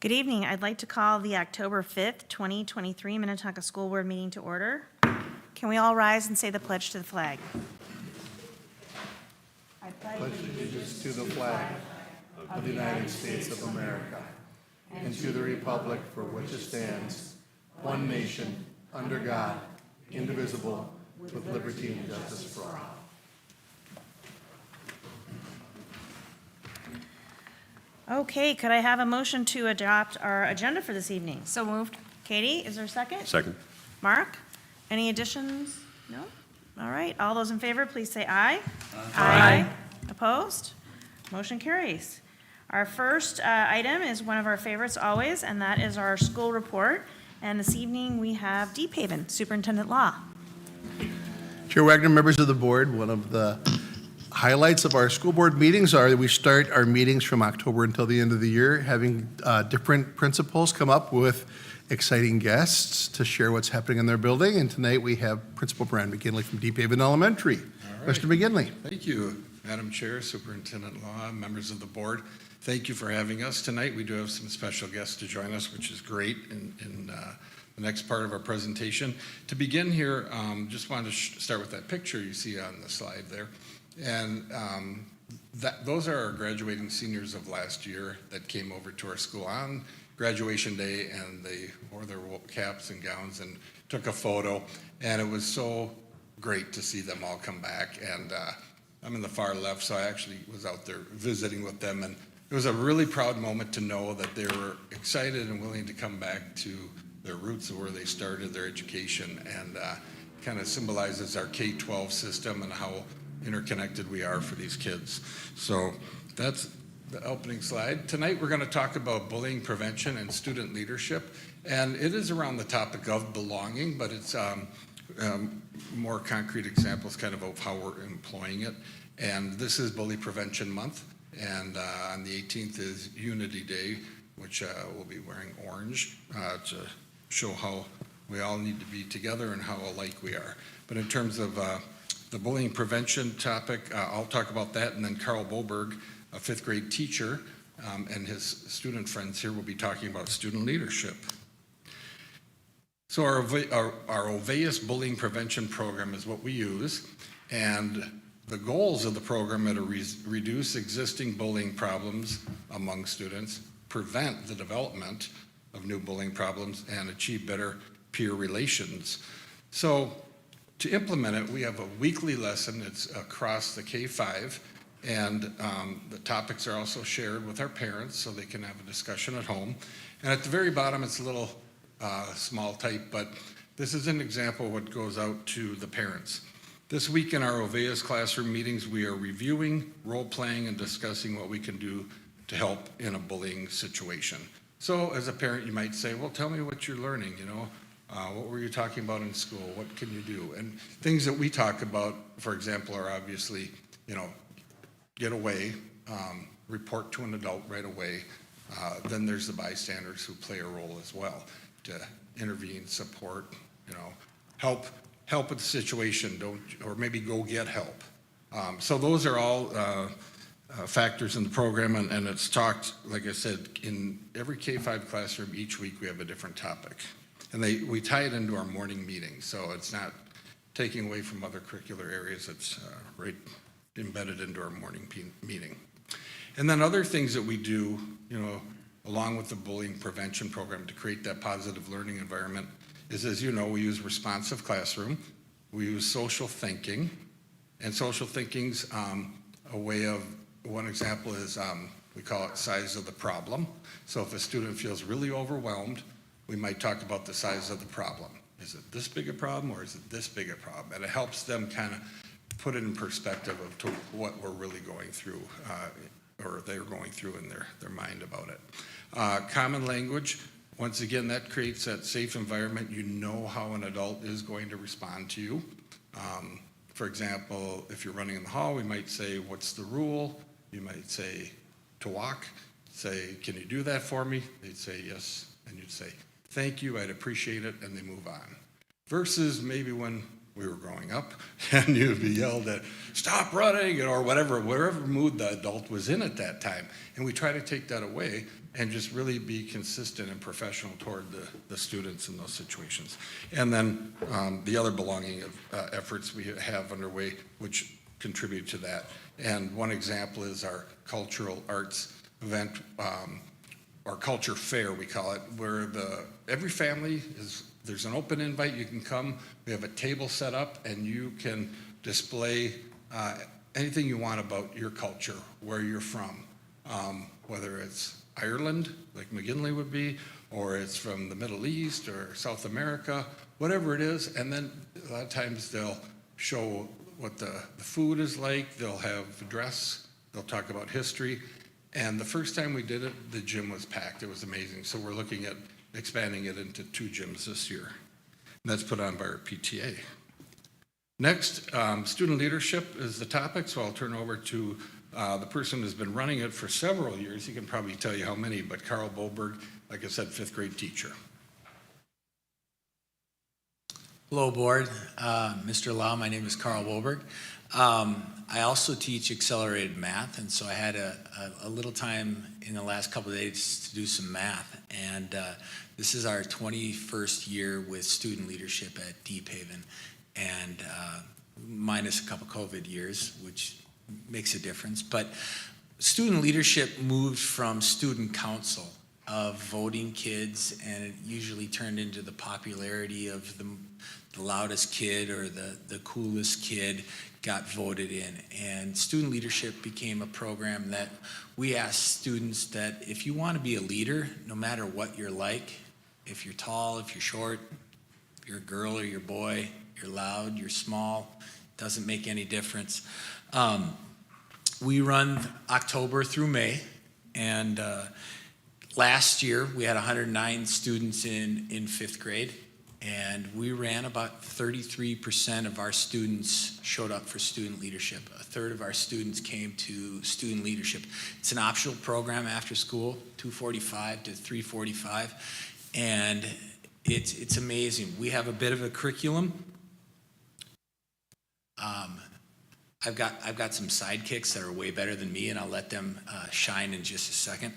Good evening. I'd like to call the October 5th, 2023 Minnetonka School Board meeting to order. Can we all rise and say the pledge to the flag? I pledge allegiance to the flag of the United States of America and to the republic for which it stands, one nation, under God, indivisible, with liberty and justice for all. Okay, could I have a motion to adopt our agenda for this evening? So moved. Katie, is there a second? Second. Mark, any additions? No? All right, all those in favor, please say aye. Aye. Opposed? Motion carries. Our first item is one of our favorites always, and that is our school report. And this evening, we have Deephaven, Superintendent Law. Chair Wagner, members of the board, one of the highlights of our school board meetings are that we start our meetings from October until the end of the year, having different principals come up with exciting guests to share what's happening in their building. And tonight we have Principal Brian McGinley from Deephaven Elementary. All right. Mr. McGinley. Thank you, Madam Chair, Superintendent Law, members of the board. Thank you for having us tonight. We do have some special guests to join us, which is great in the next part of our presentation. To begin here, just wanted to start with that picture you see on the slide there. And those are our graduating seniors of last year that came over to our school on graduation day, and they wore their caps and gowns and took a photo. And it was so great to see them all come back. And I'm in the far left, so I actually was out there visiting with them. And it was a really proud moment to know that they were excited and willing to come back to their roots of where they started their education, and kind of symbolizes our K-12 system and how interconnected we are for these kids. So that's the opening slide. Tonight we're going to talk about bullying prevention and student leadership, and it is around the topic of belonging, but it's more concrete examples kind of how we're employing it. And this is Bully Prevention Month, and on the 18th is Unity Day, which we'll be wearing orange to show how we all need to be together and how alike we are. But in terms of the bullying prevention topic, I'll talk about that, and then Carl Boberg, a fifth grade teacher, and his student friends here will be talking about student leadership. So our Oveus bullying prevention program is what we use, and the goals of the program are to reduce existing bullying problems among students, prevent the development of new bullying problems, and achieve better peer relations. So to implement it, we have a weekly lesson. It's across the K-5, and the topics are also shared with our parents so they can have a discussion at home. And at the very bottom, it's a little small type, but this is an example of what goes out to the parents. This week in our Oveus classroom meetings, we are reviewing, role-playing, and discussing what we can do to help in a bullying situation. So as a parent, you might say, well, tell me what you're learning, you know. What were you talking about in school? What can you do? And things that we talk about, for example, are obviously, you know, get away, report to an adult right away. Then there's the bystanders who play a role as well to intervene, support, you know, help with the situation, or maybe go get help. So those are all factors in the program, and it's talked, like I said, in every K-5 classroom each week we have a different topic. And we tie it into our morning meeting, so it's not taking away from other curricular areas. It's right embedded into our morning meeting. And then other things that we do, you know, along with the bullying prevention program to create that positive learning environment is, as you know, we use responsive classroom. We use social thinking, and social thinking's a way of, one example is we call it size of the problem. So if a student feels really overwhelmed, we might talk about the size of the problem. Is it this big a problem, or is it this big a problem? And it helps them kind of put it in perspective of to what we're really going through, or they're going through in their mind about it. Common language, once again, that creates that safe environment. You know how an adult is going to respond to you. For example, if you're running in the hall, we might say, what's the rule? You might say, to walk. Say, can you do that for me? They'd say, yes. And you'd say, thank you, I'd appreciate it, and they move on. Versus maybe when we were growing up, and you'd be yelled at, stop running, or whatever mood the adult was in at that time. And we try to take that away and just really be consistent and professional toward the students in those situations. And then the other belonging efforts we have underway, which contribute to that. And one example is our cultural arts event, or culture fair, we call it, where every family there's an open invite, you can come, we have a table set up, and you can display anything you want about your culture, where you're from, whether it's Ireland, like McGinley would be, or it's from the Middle East or South America, whatever it is. And then a lot of times they'll show what the food is like, they'll have a dress, they'll talk about history. And the first time we did it, the gym was packed. It was amazing. So we're looking at expanding it into 2 gyms this year. And that's put on by our PTA. Next, student leadership is the topic, so I'll turn over to the person who's been running it for several years. He can probably tell you how many, but Carl Boberg, like I said, 5th grade teacher. Hello, board. Mr. Lau, my name is Carl Boberg. I also teach accelerated math, and so I had a little time in the last couple of days to do some math. And this is our 21st year with student leadership at Deephaven, and minus a couple COVID years, which makes a difference. But student leadership moved from student council of voting kids, and it usually turned into the popularity of the loudest kid or the coolest kid got voted in. And student leadership became a program that we asked students that if you want to be a leader, no matter what you're like, if you're tall, if you're short, if you're a girl or you're a boy, you're loud, you're small, doesn't make any difference. We run October through May, and last year we had 109 students in 5th grade, and we ran about 33% of our students showed up for student leadership. A third of our students came to student leadership. It's an optional program after school, 2:45 to 3:45, and it's amazing. We have a bit of a curriculum. I've got some sidekicks that are way better than me, and I'll let them shine in just a second.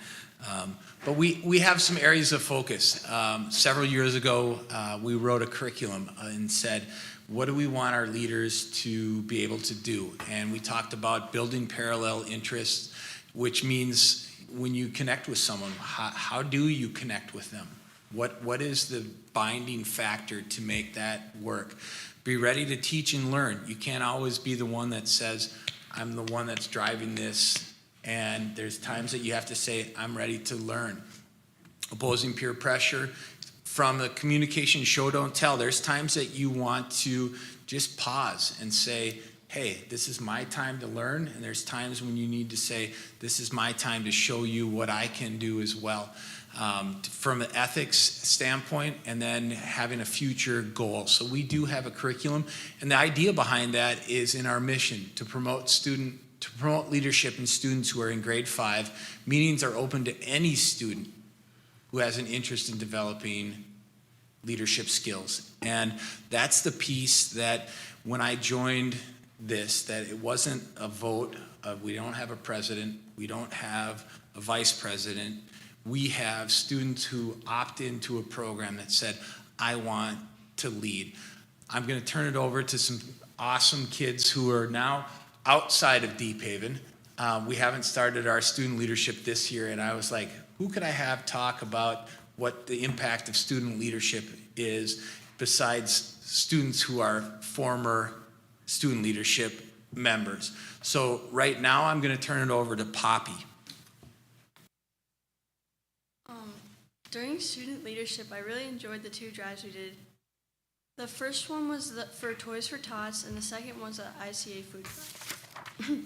But we have some areas of focus. Several years ago, we wrote a curriculum and said, what do we want our leaders to be able to do? And we talked about building parallel interests, which means when you connect with someone, how do you connect with them? What is the binding factor to make that work? Be ready to teach and learn. You can't always be the one that says, I'm the one that's driving this, and there's times that you have to say, I'm ready to learn. Opposing peer pressure. From the communication show, don't tell, there's times that you want to just pause and say, hey, this is my time to learn, and there's times when you need to say, this is my time to show you what I can do as well. From an ethics standpoint, and then having a future goal. So we do have a curriculum, and the idea behind that is in our mission to promote leadership in students who are in grade 5. Meetings are open to any student who has an interest in developing leadership skills. And that's the piece that when I joined this, that it wasn't a vote of we don't have a president, we don't have a vice president. We have students who opt into a program that said, I want to lead. I'm going to turn it over to some awesome kids who are now outside of Deephaven. We haven't started our student leadership this year, and I was like, who could I have talk about what the impact of student leadership is besides students who are former student leadership members? So right now I'm going to turn it over to Poppy. During student leadership, I really enjoyed the 2 drives we did. The first one was for Toys for Tots, and the second was an ICA food drive.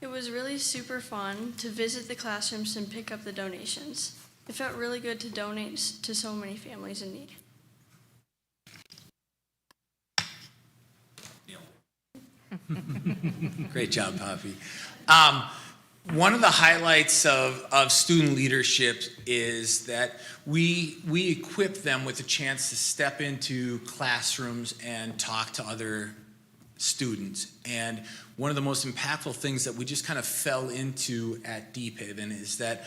It was really super fun to visit the classrooms and pick up the donations. It felt really good to donate to so many families in need. Great job, Poppy. One of the highlights of student leadership is that we equip them with a chance to step into classrooms and talk to other students. And one of the most impactful things that we just kind of fell into at Deephaven is that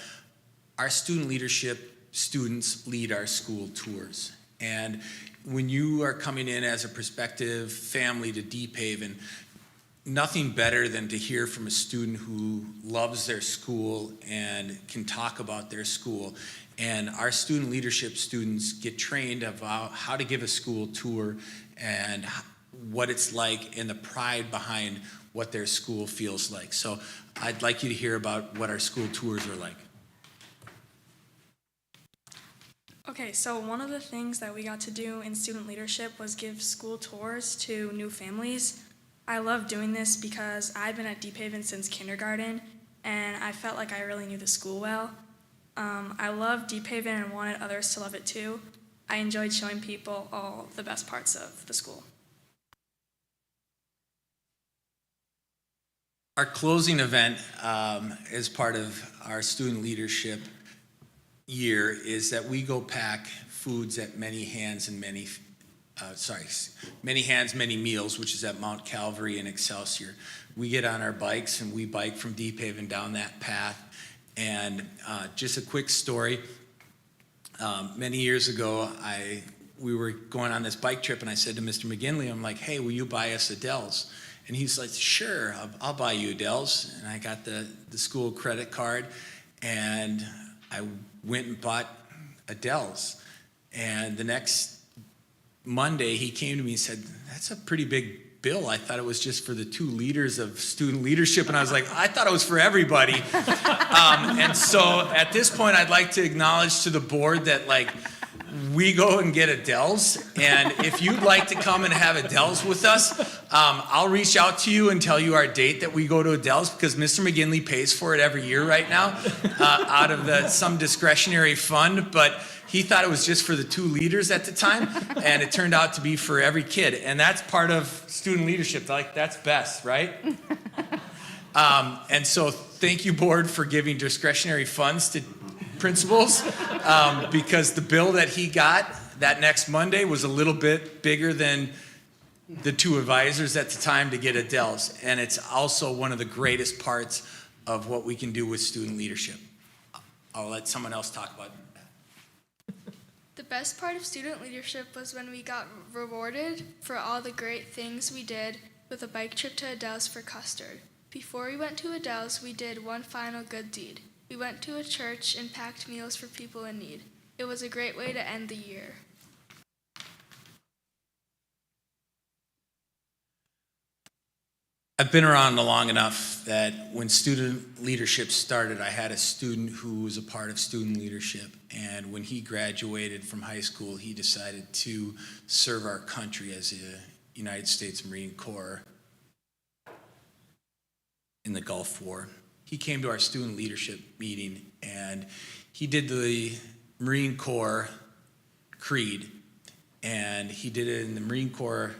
our student leadership students lead our school tours. And when you are coming in as a prospective family to Deephaven, nothing better than to hear from a student who loves their school and can talk about their school. And our student leadership students get trained about how to give a school tour and what it's like and the pride behind what their school feels like. So I'd like you to hear about what our school tours are like. Okay, so one of the things that we got to do in student leadership was give school tours to new families. I love doing this because I've been at Deephaven since kindergarten, and I felt like I really knew the school well. I love Deephaven and wanted others to love it too. I enjoyed showing people all the best parts of the school. Our closing event as part of our student leadership year is that we go pack foods at Many Hands, Many Meals, which is at Mount Calvary in Excelsior. We get on our bikes and we bike from Deephaven down that path. And just a quick story, many years ago, we were going on this bike trip and I said to Mr. McGinley, I'm like, hey, will you buy us Adele's? And he's like, sure, I'll buy you Adele's. And I got the school credit card and I went and bought Adele's. And the next Monday, he came to me and said, that's a pretty big bill. I thought it was just for the 2 leaders of student leadership. And I was like, I thought it was for everybody. And so at this point, I'd like to acknowledge to the board that we go and get Adele's. And if you'd like to come and have Adele's with us, I'll reach out to you and tell you our date that we go to Adele's, because Mr. McGinley pays for it every year right now out of some discretionary fund. But he thought it was just for the 2 leaders at the time, and it turned out to be for every kid. And that's part of student leadership. That's best, right? And so thank you, board, for giving discretionary funds to principals, because the bill that he got that next Monday was a little bit bigger than the 2 advisors at the time to get Adele's. And it's also one of the greatest parts of what we can do with student leadership. I'll let someone else talk about it. The best part of student leadership was when we got rewarded for all the great things we did with a bike trip to Adele's for custard. Before we went to Adele's, we did one final good deed. We went to a church and packed meals for people in need. It was a great way to end the year. I've been around long enough that when student leadership started, I had a student who was a part of student leadership. And when he graduated from high school, he decided to serve our country as a United States Marine Corps in the Gulf War. He came to our student leadership meeting and he did the Marine Corps creed, and he did it in the Marine Corps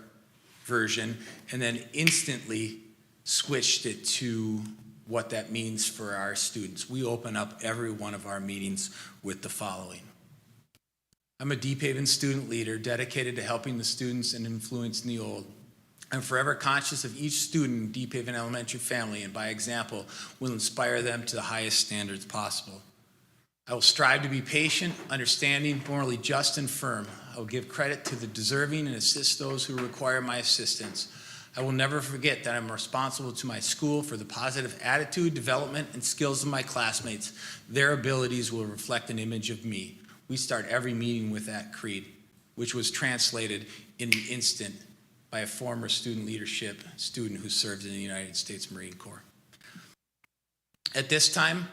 version and then instantly switched it to what that means for our students. We open up every one of our meetings with the following. I'm a Deephaven student leader dedicated to helping the students and influencing the old. I'm forever conscious of each student in Deephaven Elementary family, and by example, will inspire them to the highest standards possible. I will strive to be patient, understanding, morally just, and firm. I will give credit to the deserving and assist those who require my assistance. I will never forget that I'm responsible to my school for the positive attitude, development, and skills of my classmates. Their abilities will reflect an image of me. We start every meeting with that creed, which was translated in an instant by a former student leadership student who served in the United States Marine Corps. At this time,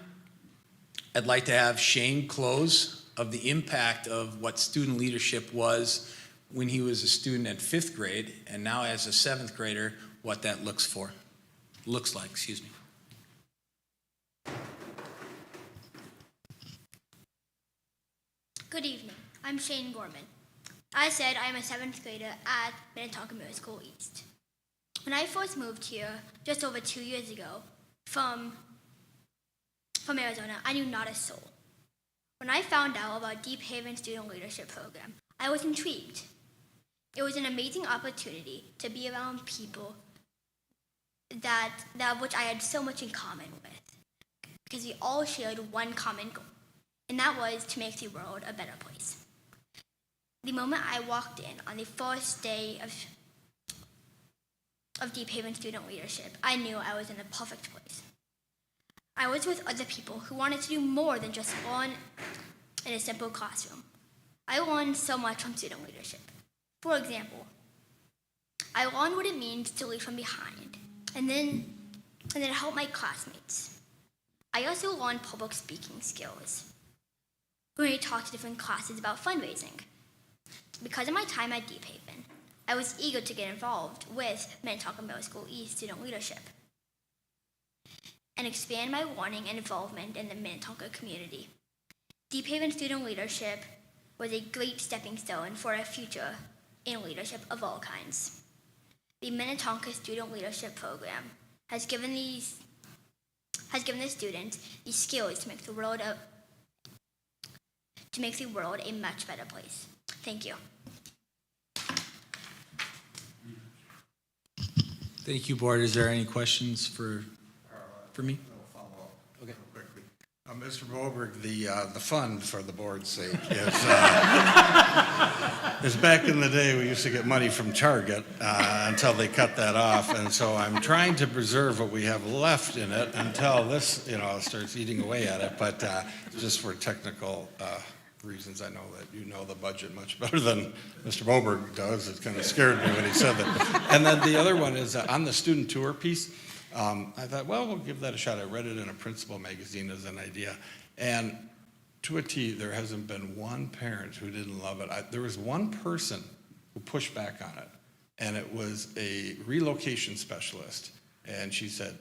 I'd like to have Shane close of the impact of what student leadership was when he was a student at 5th grade, and now as a 7th grader, what that looks like, excuse me. Good evening. I'm Shane Gorman. As said, I am a 7th grader at Minnetonka Middle School East. When I first moved here, just over 2 years ago, from Arizona, I knew not a soul. When I found out about Deephaven Student Leadership Program, I was intrigued. It was an amazing opportunity to be around people that which I had so much in common with, because we all shared one common goal, and that was to make the world a better place. The moment I walked in on the first day of Deephaven student leadership, I knew I was in the perfect place. I was with other people who wanted to do more than just learn in a simple classroom. I learned so much from student leadership. For example, I learned what it means to lead from behind, and then help my classmates. I also learned public speaking skills when I talked to different classes about fundraising. Because of my time at Deephaven, I was eager to get involved with Minnetonka Middle School East student leadership and expand my learning and involvement in the Minnetonka community. Deephaven student leadership was a great stepping stone for a future in leadership of all kinds. The Minnetonka Student Leadership Program has given the students the skills to make the world a much better place. Thank you. Thank you, Board. Is there any questions for me? Okay. Mr. Boberg, the fund, for the board's sake, is back in the day we used to get money from Target until they cut that off, and so I'm trying to preserve what we have left in it until this, starts eating away at it. But just for technical reasons, I know that you know the budget much better than Mr. Boberg does. It kind of scared me when he said that. And then the other one is on the student tour piece. I thought, well, we'll give that a shot. I read it in a principal magazine as an idea. And to a T, there hasn't been one parent who didn't love it. There was one person who pushed back on it, and it was a relocation specialist. And she said,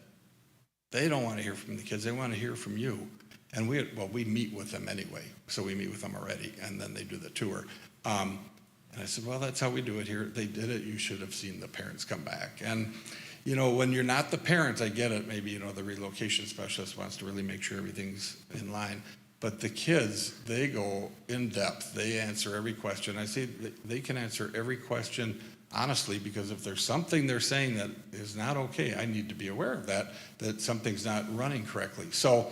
they don't want to hear from the kids. They want to hear from you. And we meet with them anyway. So we meet with them already, and then they do the tour. And I said, well, that's how we do it here. They did it. You should have seen the parents come back. And when you're not the parents, I get it. Maybe, the relocation specialist wants to really make sure everything's in line. But the kids, they go in depth. They answer every question. I say they can answer every question honestly, because if there's something they're saying that is not okay, I need to be aware of that something's not running correctly. So,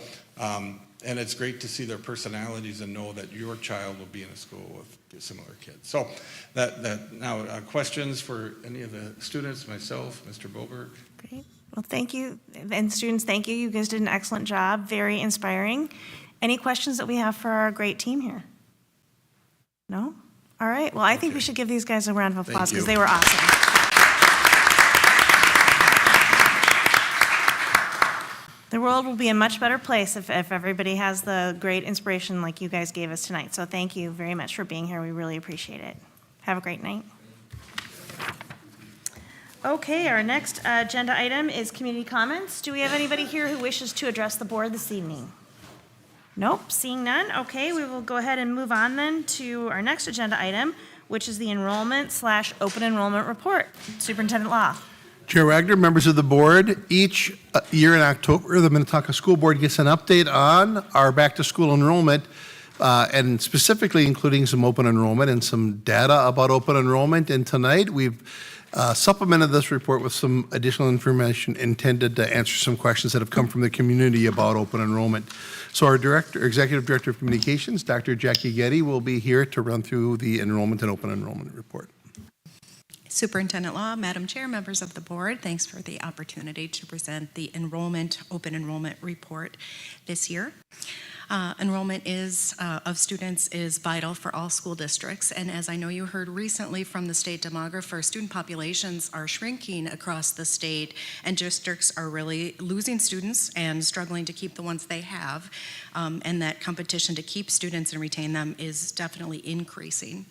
and it's great to see their personalities and know that your child will be in a school with similar kids. So now questions for any of the students, myself, Mr. Boberg? Great. Well, thank you. And students, thank you. You guys did an excellent job. Very inspiring. Any questions that we have for our great team here? No? All right. Well, I think we should give these guys a round of applause because they were awesome. The world will be a much better place if everybody has the great inspiration like you guys gave us tonight. So thank you very much for being here. We really appreciate it. Have a great night. Okay, our next agenda item is community comments. Do we have anybody here who wishes to address the board this evening? Nope, seeing none. Okay, we will go ahead and move on then to our next agenda item, which is the enrollment/open enrollment report. Superintendent Law. Chair Wagner, members of the board, each year in October, the Minnetonka School Board gets an update on our back-to-school enrollment, and specifically including some open enrollment and some data about open enrollment. And tonight, we've supplemented this report with some additional information intended to answer some questions that have come from the community about open enrollment. So our Executive Director of Communications, Dr. Jackie Getty, will be here to run through the enrollment and open enrollment report. Superintendent Law, Madam Chair, members of the board, thanks for the opportunity to present the open enrollment report this year. Enrollment of students is vital for all school districts, and as I know you heard recently from the state demographer, student populations are shrinking across the state, and districts are really losing students and struggling to keep the ones they have, and that competition to keep students and retain them is definitely increasing.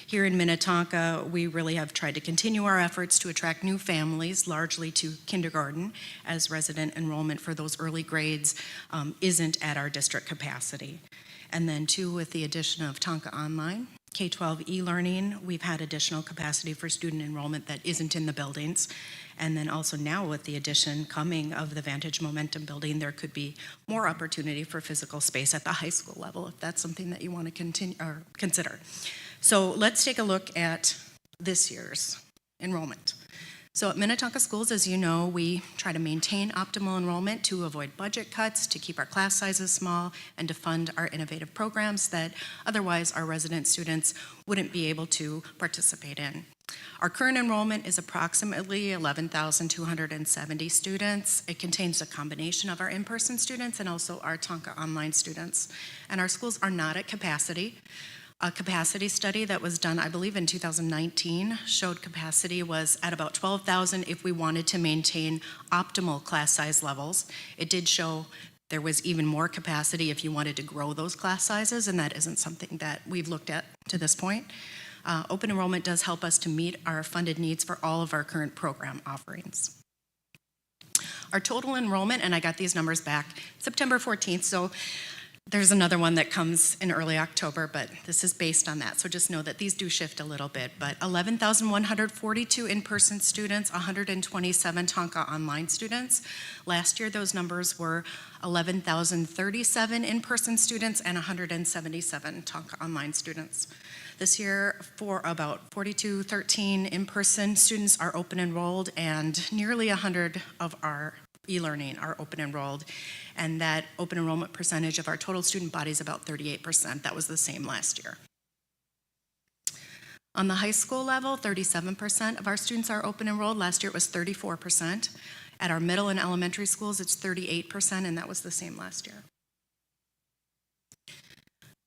Here in Minnetonka, we really have tried to continue our efforts to attract new families, largely to kindergarten, as resident enrollment for those early grades isn't at our district capacity. And then too, with the addition of Tonka Online, K-12 e-learning, we've had additional capacity for student enrollment that isn't in the buildings. And then also now with the addition coming of the Vantage Momentum building, there could be more opportunity for physical space at the high school level, if that's something that you want to continue or consider. So let's take a look at this year's enrollment. So at Minnetonka Schools, as you know, we try to maintain optimal enrollment to avoid budget cuts, to keep our class sizes small, and to fund our innovative programs that otherwise our resident students wouldn't be able to participate in. Our current enrollment is approximately 11,270 students. It contains a combination of our in-person students and also our Tonka online students. And our schools are not at capacity. A capacity study that was done, I believe, in 2019 showed capacity was at about 12,000 if we wanted to maintain optimal class size levels. It did show there was even more capacity if you wanted to grow those class sizes, and that isn't something that we've looked at to this point. Open enrollment does help us to meet our funded needs for all of our current program offerings. Our total enrollment, and I got these numbers back September 14th, so there's another one that comes in early October, but this is based on that, so just know that these do shift a little bit. But 11,142 in-person students, 127 Tonka online students. Last year, those numbers were 11,037 in-person students and 177 Tonka online students. This year, for about 4,213 in-person students are open enrolled, and nearly 100 of our e-learning are open enrolled, and that open enrollment percentage of our total student body is about 38%. That was the same last year. On the high school level, 37% of our students are open enrolled. Last year it was 34%. At our middle and elementary schools, it's 38%, and that was the same last year.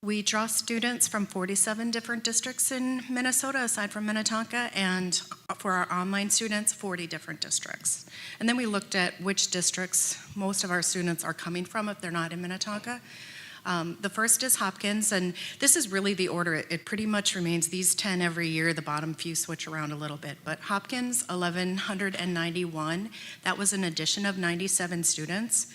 We draw students from 47 different districts in Minnesota, aside from Minnetonka, and for our online students, 40 different districts. And then we looked at which districts most of our students are coming from if they're not in Minnetonka. The first is Hopkins, and this is really the order. It pretty much remains these 10 every year. The bottom few switch around a little bit. But Hopkins, 1,191. That was an addition of 97 students.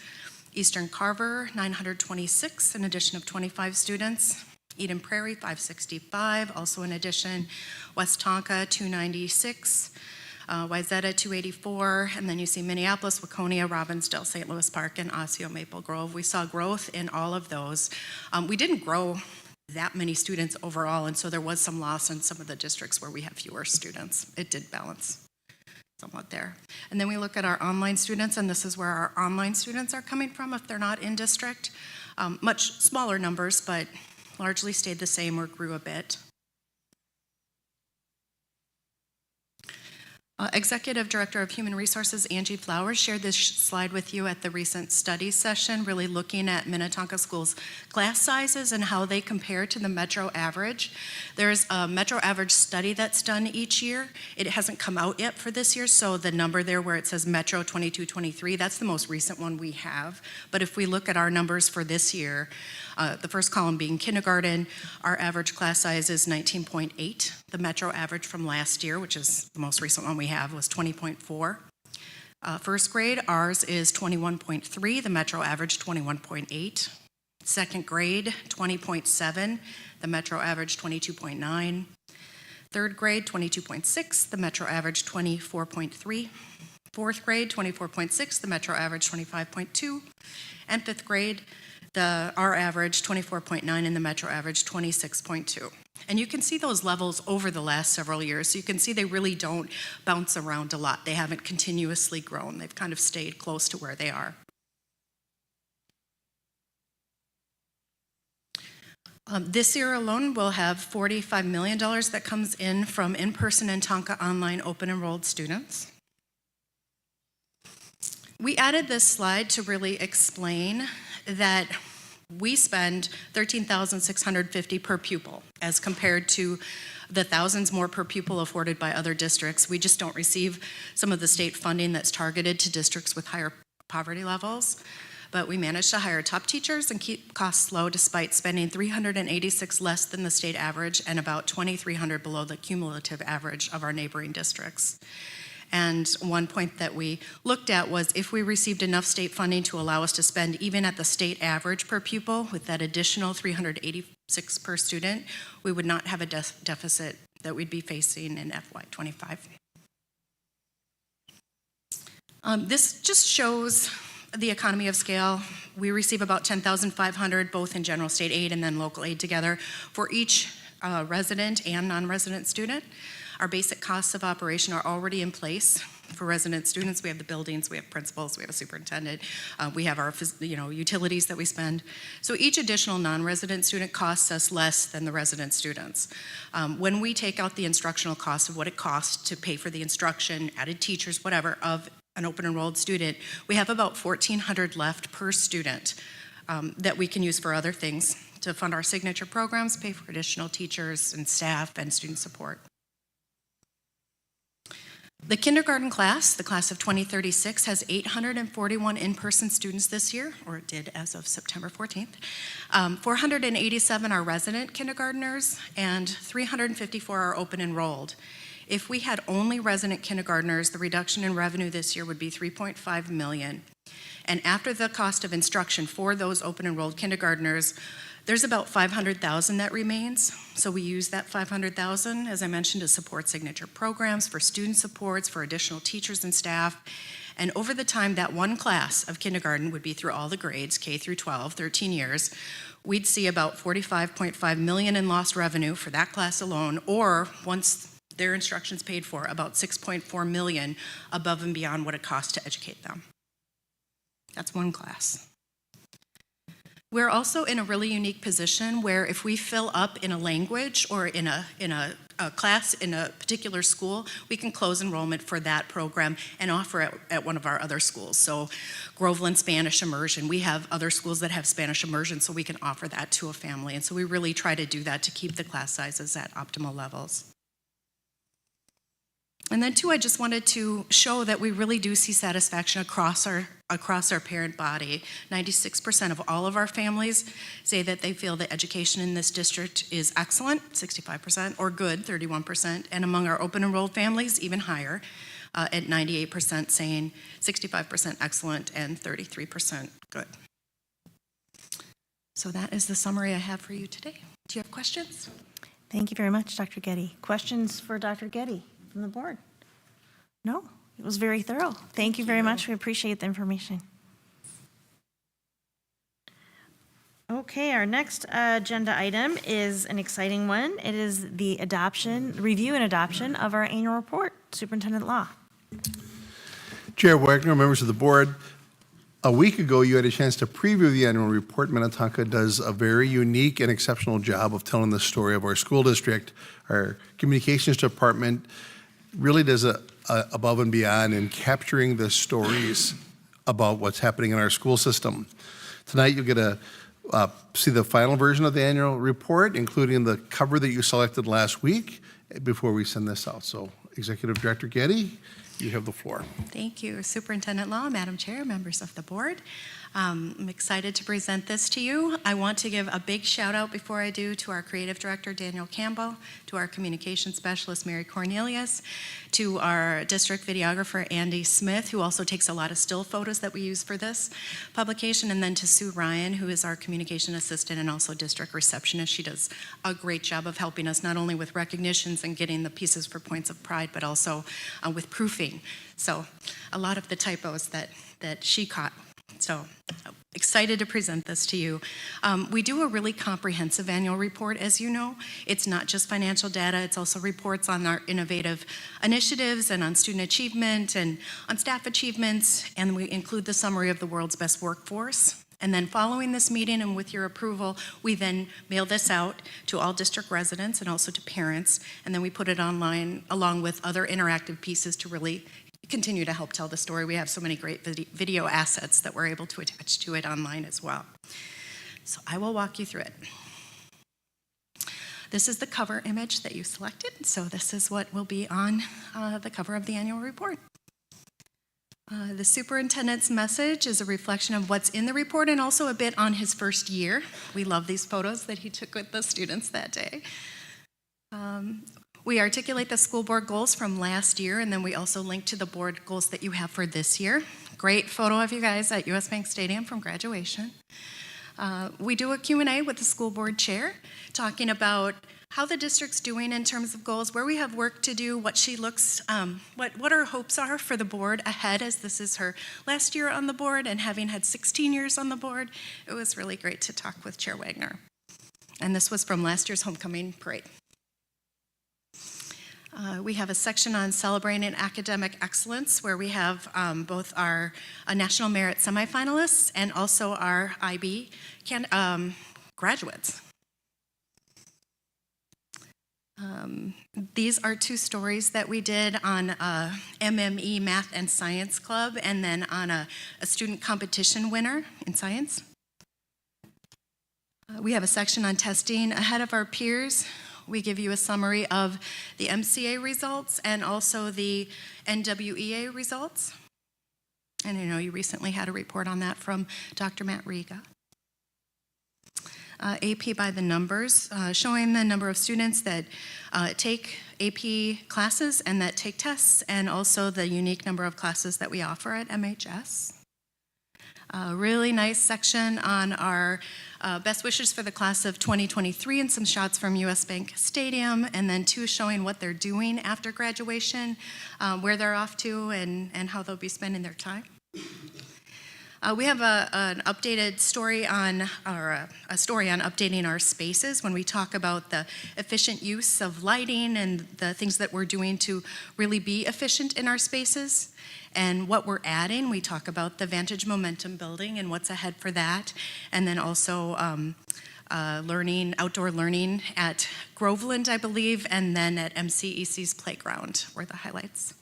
Eastern Carver, 926, an addition of 25 students. Eden Prairie, 565, also an addition. West Tonka, 296. Wayzata, 284. And then you see Minneapolis, Waconia, Robbinsdale, St. Louis Park, and Osseo Maple Grove. We saw growth in all of those. We didn't grow that many students overall, and so there was some loss in some of the districts where we have fewer students. It did balance somewhat there. And then we look at our online students, and this is where our online students are coming from if they're not in district. Much smaller numbers, but largely stayed the same or grew a bit. Executive Director of Human Resources, Angie Flowers, shared this slide with you at the recent study session, really looking at Minnetonka Schools' class sizes and how they compare to the metro average. There's a metro average study that's done each year. It hasn't come out yet for this year, so the number there where it says Metro 22-23, that's the most recent one we have. But if we look at our numbers for this year, the first column being kindergarten, our average class size is 19.8. The metro average from last year, which is the most recent one we have, was 20.4. First grade, ours is 21.3. The metro average, 21.8. Second grade, 20.7. The metro average, 22.9. Third grade, 22.6. The metro average, 24.3. Fourth grade, 24.6. The metro average, 25.2. And fifth grade, our average 24.9 and the metro average 26.2. And you can see those levels over the last several years. So you can see they really don't bounce around a lot. They haven't continuously grown. They've kind of stayed close to where they are. This year alone, we'll have $45 million that comes in from in-person and Tonka online open enrolled students. We added this slide to really explain that we spend $13,650 per pupil as compared to the thousands more per pupil afforded by other districts. We just don't receive some of the state funding that's targeted to districts with higher poverty levels. But we managed to hire top teachers and keep costs low despite spending $386 less than the state average and about $2,300 below the cumulative average of our neighboring districts. And one point that we looked at was if we received enough state funding to allow us to spend even at the state average per pupil with that additional $386 per student, we would not have a deficit that we'd be facing in FY25. This just shows the economy of scale. We receive about $10,500 both in general state aid and then local aid together for each resident and non-resident student. Our basic costs of operation are already in place For resident students, we have the buildings, we have principals, we have a superintendent, we have our utilities that we spend. So each additional non-resident student costs us less than the resident students. When we take out the instructional cost of what it costs to pay for the instruction, added teachers, whatever, of an open enrolled student, we have about $1,400 left per student that we can use for other things to fund our signature programs, pay for additional teachers and staff and student support. The kindergarten class, the class of 2036, has 841 in-person students this year, or it did as of September 14th. 487 are resident kindergartners, and 354 are open enrolled. If we had only resident kindergartners, the reduction in revenue this year would be $3.5 million. And after the cost of instruction for those open enrolled kindergartners, there's about $500,000 that remains. So we use that $500,000, as I mentioned, to support signature programs, for student supports, for additional teachers and staff. And over the time that one class of kindergarten would be through all the grades, K through 12, 13 years, we'd see about $45.5 million in lost revenue for that class alone, or once their instruction's paid for, about $6.4 million above and beyond what it costs to educate them. That's one class. We're also in a really unique position where if we fill up in a language or in a class in a particular school, we can close enrollment for that program and offer it at one of our other schools. So Groveland Spanish Immersion, we have other schools that have Spanish Immersion, so we can offer that to a family. And so we really try to do that to keep the class sizes at optimal levels. And then too, I just wanted to show that we really do see satisfaction across our parent body. 96% of all of our families say that they feel the education in this district is excellent, 65%, or good, 31%, and among our open enrolled families, even higher, at 98% saying 65% excellent and 33% good. So that is the summary I have for you today. Do you have questions? Thank you very much, Dr. Getty. Questions for Dr. Getty from the board? No, it was very thorough. Thank you very much. We appreciate the information. Okay, our next agenda item is an exciting one. It is the review and adoption of our annual report. Superintendent Law. Chair Wagner, members of the board, a week ago you had a chance to preview the annual report. Minnetonka does a very unique and exceptional job of telling the story of our school district. Our communications department really does above and beyond in capturing the stories about what's happening in our school system. Tonight you'll get to see the final version of the annual report, including the cover that you selected last week before we send this out. So Executive Director Getty, you have the floor. Thank you, Superintendent Law, Madam Chair, members of the board. I'm excited to present this to you. I want to give a big shout out before I do to our Creative Director, Daniel Campbell, to our Communication Specialist, Mary Cornelius, to our District Videographer, Andy Smith, who also takes a lot of still photos that we use for this publication, and then to Sue Ryan, who is our Communication Assistant and also District Receptionist. She does a great job of helping us not only with recognitions and getting the pieces for points of pride, but also with proofing. So a lot of the typos that she caught. So excited to present this to you. We do a really comprehensive annual report, as you know. It's not just financial data, it's also reports on our innovative initiatives and on student achievement and on staff achievements, and we include the summary of the world's best workforce. And then following this meeting and with your approval, we then mail this out to all district residents and also to parents, and then we put it online along with other interactive pieces to really continue to help tell the story. We have so many great video assets that we're able to attach to it online as well. So I will walk you through it. This is the cover image that you selected. So this is what will be on the cover of the annual report. The superintendent's message is a reflection of what's in the report and also a bit on his first year. We love these photos that he took with the students that day. We articulate the school board goals from last year, and then we also link to the board goals that you have for this year. Great photo of you guys at US Bank Stadium from graduation. We do a Q&A with the school board chair, talking about how the district's doing in terms of goals, where we have work to do, what she looks, what our hopes are for the board ahead, as this is her last year on the board, and having had 16 years on the board, it was really great to talk with Chair Wagner. And this was from last year's homecoming parade. We have a section on celebrating academic excellence where we have both our National Merit semifinalists and also our IB graduates. These are two stories that we did on MME Math and Science Club and then on a student competition winner in science. We have a section on testing ahead of our peers. We give you a summary of the MCA results and also the NWEA results. And I know you recently had a report on that from Dr. Matt Riga. AP by the numbers, showing the number of students that take AP classes and that take tests, and also the unique number of classes that we offer at MHS. A really nice section on our best wishes for the class of 2023 and some shots from US Bank Stadium, and then two showing what they're doing after graduation, where they're off to, and how they'll be spending their time. We have an updated story on, or a story on updating our spaces when we talk about the efficient use of lighting and the things that we're doing to really be efficient in our spaces. And what we're adding, we talk about the Vantage Momentum building and what's ahead for that. And then also outdoor learning at Groveland, I believe, and then at MCEC's playground were the highlights.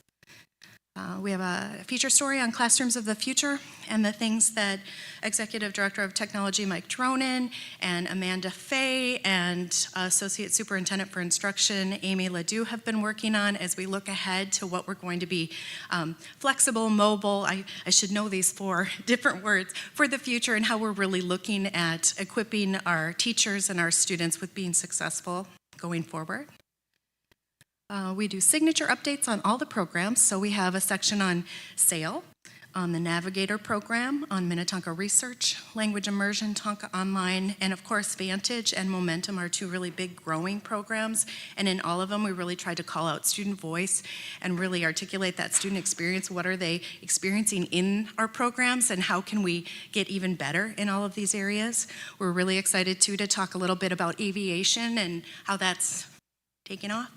We have a feature story on classrooms of the future and the things that Executive Director of Technology Mike Dronin and Amanda Fay and Associate Superintendent for Instruction Amy Ledoux have been working on as we look ahead to what we're going to be flexible, mobile, I should know these 4 different words, for the future, and how we're really looking at equipping our teachers and our students with being successful going forward. We do signature updates on all the programs, so we have a section on SAIL, on the Navigator program, on Minnetonka Research, Language Immersion, Tonka Online, and of course Vantage and Momentum are 2 really big growing programs, and in all of them we really try to call out student voice and really articulate that student experience. What are they experiencing in our programs and how can we get even better in all of these areas? We're really excited too to talk a little bit about aviation and how that's taking off.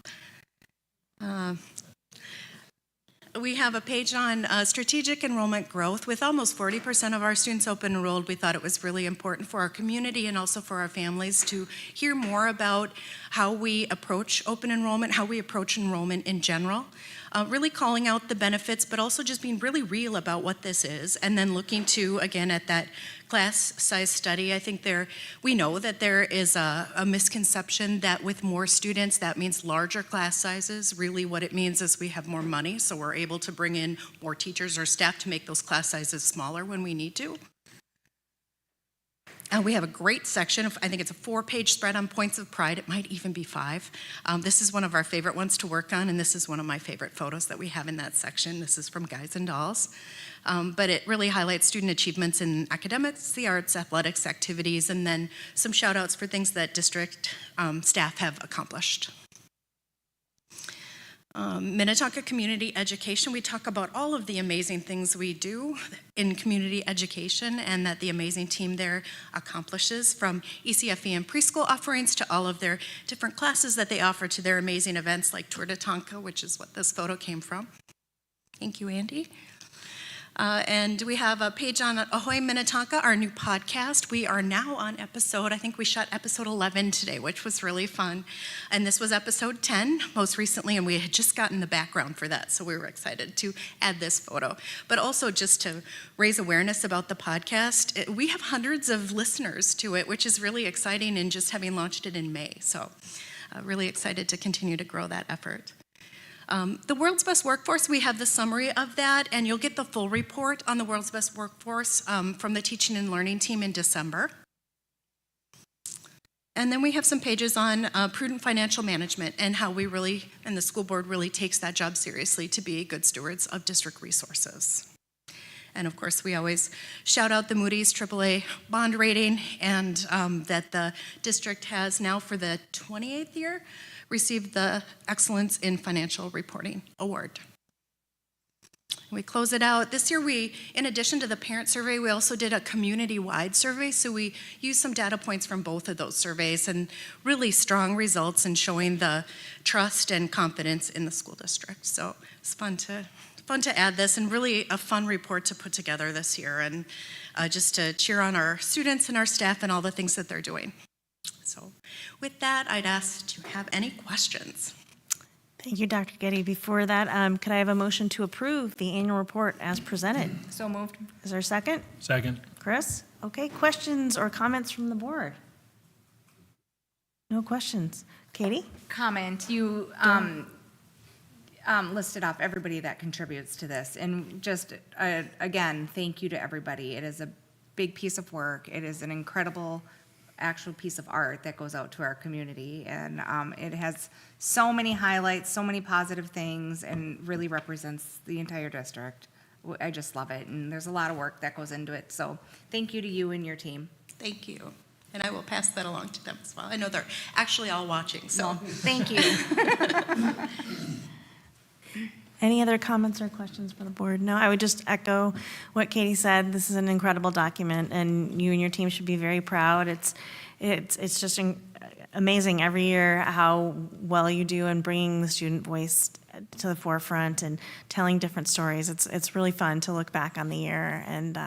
We have a page on strategic enrollment growth. With almost 40% of our students open enrolled, we thought it was really important for our community and also for our families to hear more about how we approach open enrollment, how we approach enrollment in general. Really calling out the benefits, but also just being really real about what this is, and then looking to, again, at that class size study. I think we know that there is a misconception that with more students, that means larger class sizes. Really what it means is we have more money, so we're able to bring in more teachers or staff to make those class sizes smaller when we need to. We have a great section, I think it's a 4-page spread on points of pride. It might even be 5. This is one of our favorite ones to work on, and this is one of my favorite photos that we have in that section. This is from Guys and Dolls. But it really highlights student achievements in academics, the arts, athletics, activities, and then some shout outs for things that district staff have accomplished. Minnetonka Community Education, we talk about all of the amazing things we do in community education and that the amazing team there accomplishes, from ECFE and preschool offerings to all of their different classes that they offer to their amazing events like Tour de Tonka, which is what this photo came from. Thank you, Andy. And we have a page on Ahoy Minnetonka, our new podcast. We are now on I think we shot episode 11 today, which was really fun. And this was episode 10 most recently, and we had just gotten the background for that, so we were excited to add this photo. But also just to raise awareness about the podcast, we have hundreds of listeners to it, which is really exciting, and just having launched it in May. So really excited to continue to grow that effort. The World's Best Workforce, we have the summary of that, and you'll get the full report on the World's Best Workforce from the Teaching and Learning team in December. And then we have some pages on prudent financial management and how we really, and the school board really takes that job seriously to be good stewards of district resources. And of course, we always shout out the Moody's AAA bond rating, and that the district has now for the 28th year received the Excellence in Financial Reporting Award. We close it out. This year in addition to the parent survey, we also did a community-wide survey. So we used some data points from both of those surveys and really strong results in showing the trust and confidence in the school district. So it's fun to add this, and really a fun report to put together this year, and just to cheer on our students and our staff and all the things that they're doing. So with that, I'd ask to have any questions. Thank you, Dr. Getty. Before that, could I have a motion to approve the annual report as presented? So moved. Is there a second? Second. Chris? Okay, questions or comments from the board? No questions. Katie? Comment, you listed off everybody that contributes to this, and just, again, thank you to everybody. It is a big piece of work. It is an incredible actual piece of art that goes out to our community, and it has so many highlights, so many positive things, and really represents the entire district. I just love it, and there's a lot of work that goes into it, so thank you to you and your team. Thank you. And I will pass that along to them as well. I know they're actually all watching, so. Thank you. Any other comments or questions for the board? No, I would just echo what Katie said. This is an incredible document, and you and your team should be very proud. It's just amazing every year how well you do in bringing the student voice to the forefront and telling different stories. It's really fun to look back on the year and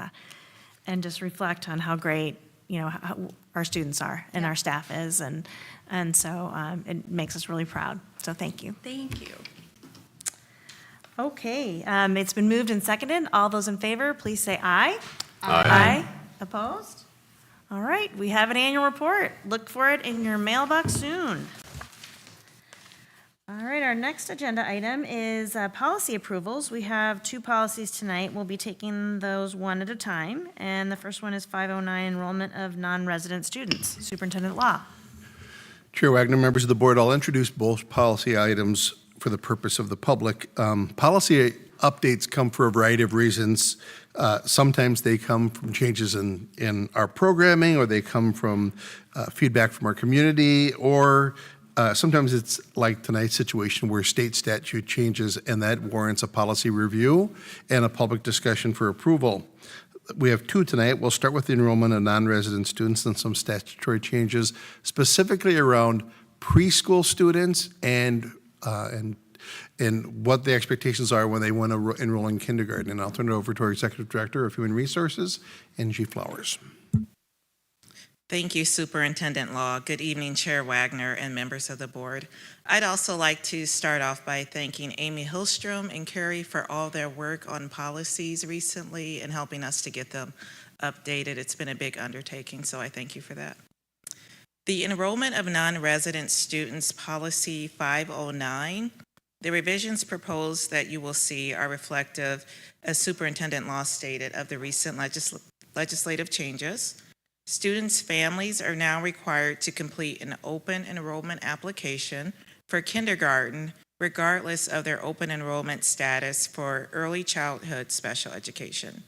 just reflect on how great, how our students are and our staff is, and so it makes us really proud. So thank you. Thank you. Okay, it's been moved and seconded. All those in favor, please say aye. Aye. Opposed? All right, we have an annual report. Look for it in your mailbox soon. All right, our next agenda item is policy approvals. We have 2 policies tonight. We'll be taking those one at a time. And the first one is 509, enrollment of non-resident students. Superintendent Law. Chair Wagner, members of the board, I'll introduce both policy items for the purpose of the public. Policy updates come for a variety of reasons. Sometimes they come from changes in our programming, or they come from feedback from our community, or sometimes it's like tonight's situation where state statute changes and that warrants a policy review and a public discussion for approval. We have 2 tonight. We'll start with the enrollment of non-resident students and some statutory changes, specifically around preschool students and what the expectations are when they want to enroll in kindergarten. And I'll turn it over to our Executive Director of Human Resources, Angie Flowers. Thank you, Superintendent Law. Good evening, Chair Wagner and members of the board. I'd also like to start off by thanking Amy Hillstrom and Carrie for all their work on policies recently and helping us to get them updated. It's been a big undertaking, so I thank you for that. The enrollment of non-resident students, policy 509, the revisions proposed that you will see are reflective, as Superintendent Law stated, of the recent legislative changes. Students' families are now required to complete an open enrollment application for kindergarten, regardless of their open enrollment status for early childhood special education.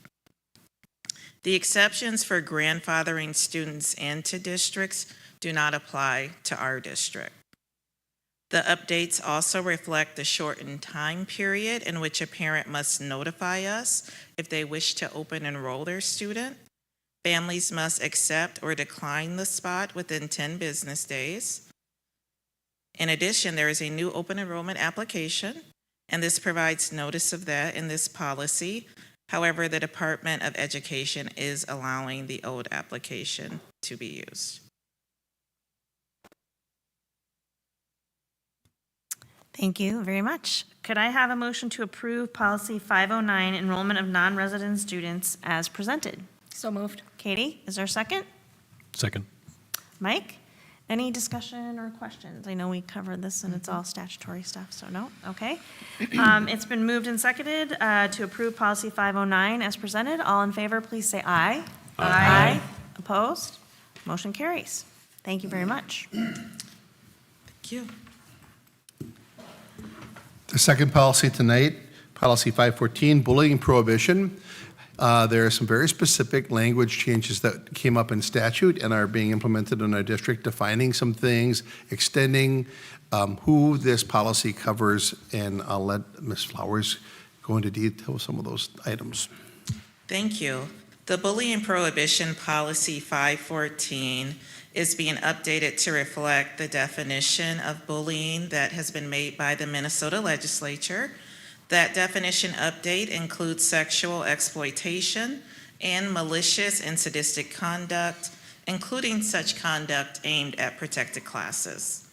The exceptions for grandfathering students into districts do not apply to our district. The updates also reflect the shortened time period in which a parent must notify us if they wish to open enroll their student. Families must accept or decline the spot within 10 business days. In addition, there is a new open enrollment application, and this provides notice of that in this policy. However, the Department of Education is allowing the old application to be used. Thank you very much. Could I have a motion to approve policy 509, enrollment of non-resident students as presented? So moved. Katie, is there a second? Second. Mike, any discussion or questions? I know we covered this and it's all statutory stuff, so no? Okay. It's been moved and seconded to approve policy 509 as presented. All in favor, please say aye. Aye. Opposed? Motion carries. Thank you very much. Thank you. The second policy tonight, policy 514, bullying prohibition. There are some very specific language changes that came up in statute and are being implemented in our district, defining some things, extending who this policy covers, and I'll let Ms. Flowers go into detail with some of those items. Thank you. The Bullying Prohibition Policy 514 is being updated to reflect the definition of bullying that has been made by the Minnesota legislature. That definition update includes sexual exploitation and malicious and sadistic conduct, including such conduct aimed at protected classes.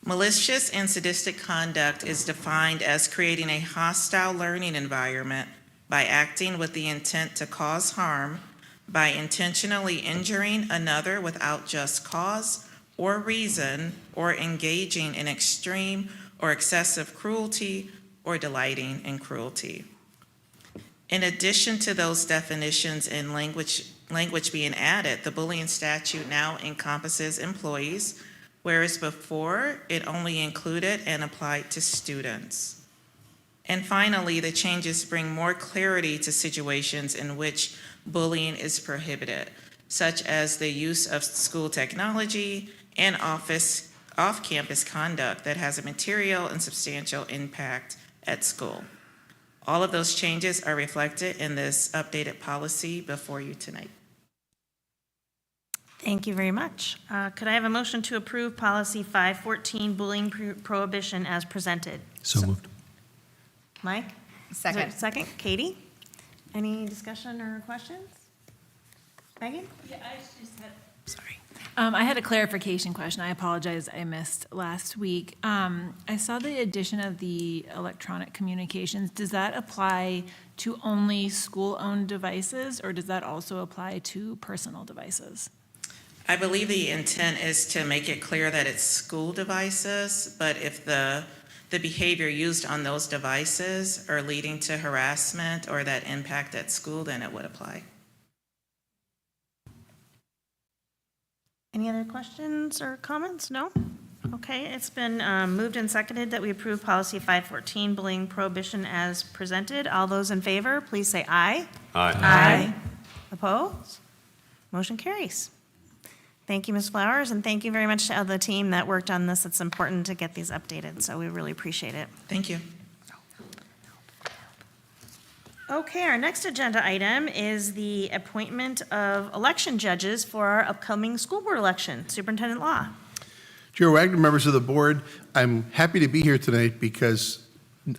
Malicious and sadistic conduct is defined as creating a hostile learning environment by acting with the intent to cause harm, by intentionally injuring another without just cause or reason, or engaging in extreme or excessive cruelty or delighting in cruelty. In addition to those definitions and language being added, the bullying statute now encompasses employees, whereas before it only included and applied to students. And finally, the changes bring more clarity to situations in which bullying is prohibited, such as the use of school technology and off-campus conduct that has a material and substantial impact at school. All of those changes are reflected in this updated policy before you tonight. Thank you very much. Could I have a motion to approve policy 514, bullying prohibition as presented? So moved. Mike? Second. Second. Katie? Any discussion or questions? Megan? Yeah, I just had, Sorry. I had a clarification question. I apologize, I missed last week. I saw the addition of the electronic communications. Does that apply to only school-owned devices, or does that also apply to personal devices? I believe the intent is to make it clear that it's school devices, but if the behavior used on those devices are leading to harassment or that impact at school, then it would apply. Any other questions or comments? No? Okay, it's been moved and seconded that we approve policy 514, bullying prohibition as presented. All those in favor, please say aye. Aye. Opposed? Motion carries. Thank you, Ms. Flowers, and thank you very much to the team that worked on this. It's important to get these updated, so we really appreciate it. Thank you. Okay, our next agenda item is the appointment of election judges for our upcoming school board election. Superintendent Law. Chair Wagner, members of the board, I'm happy to be here tonight because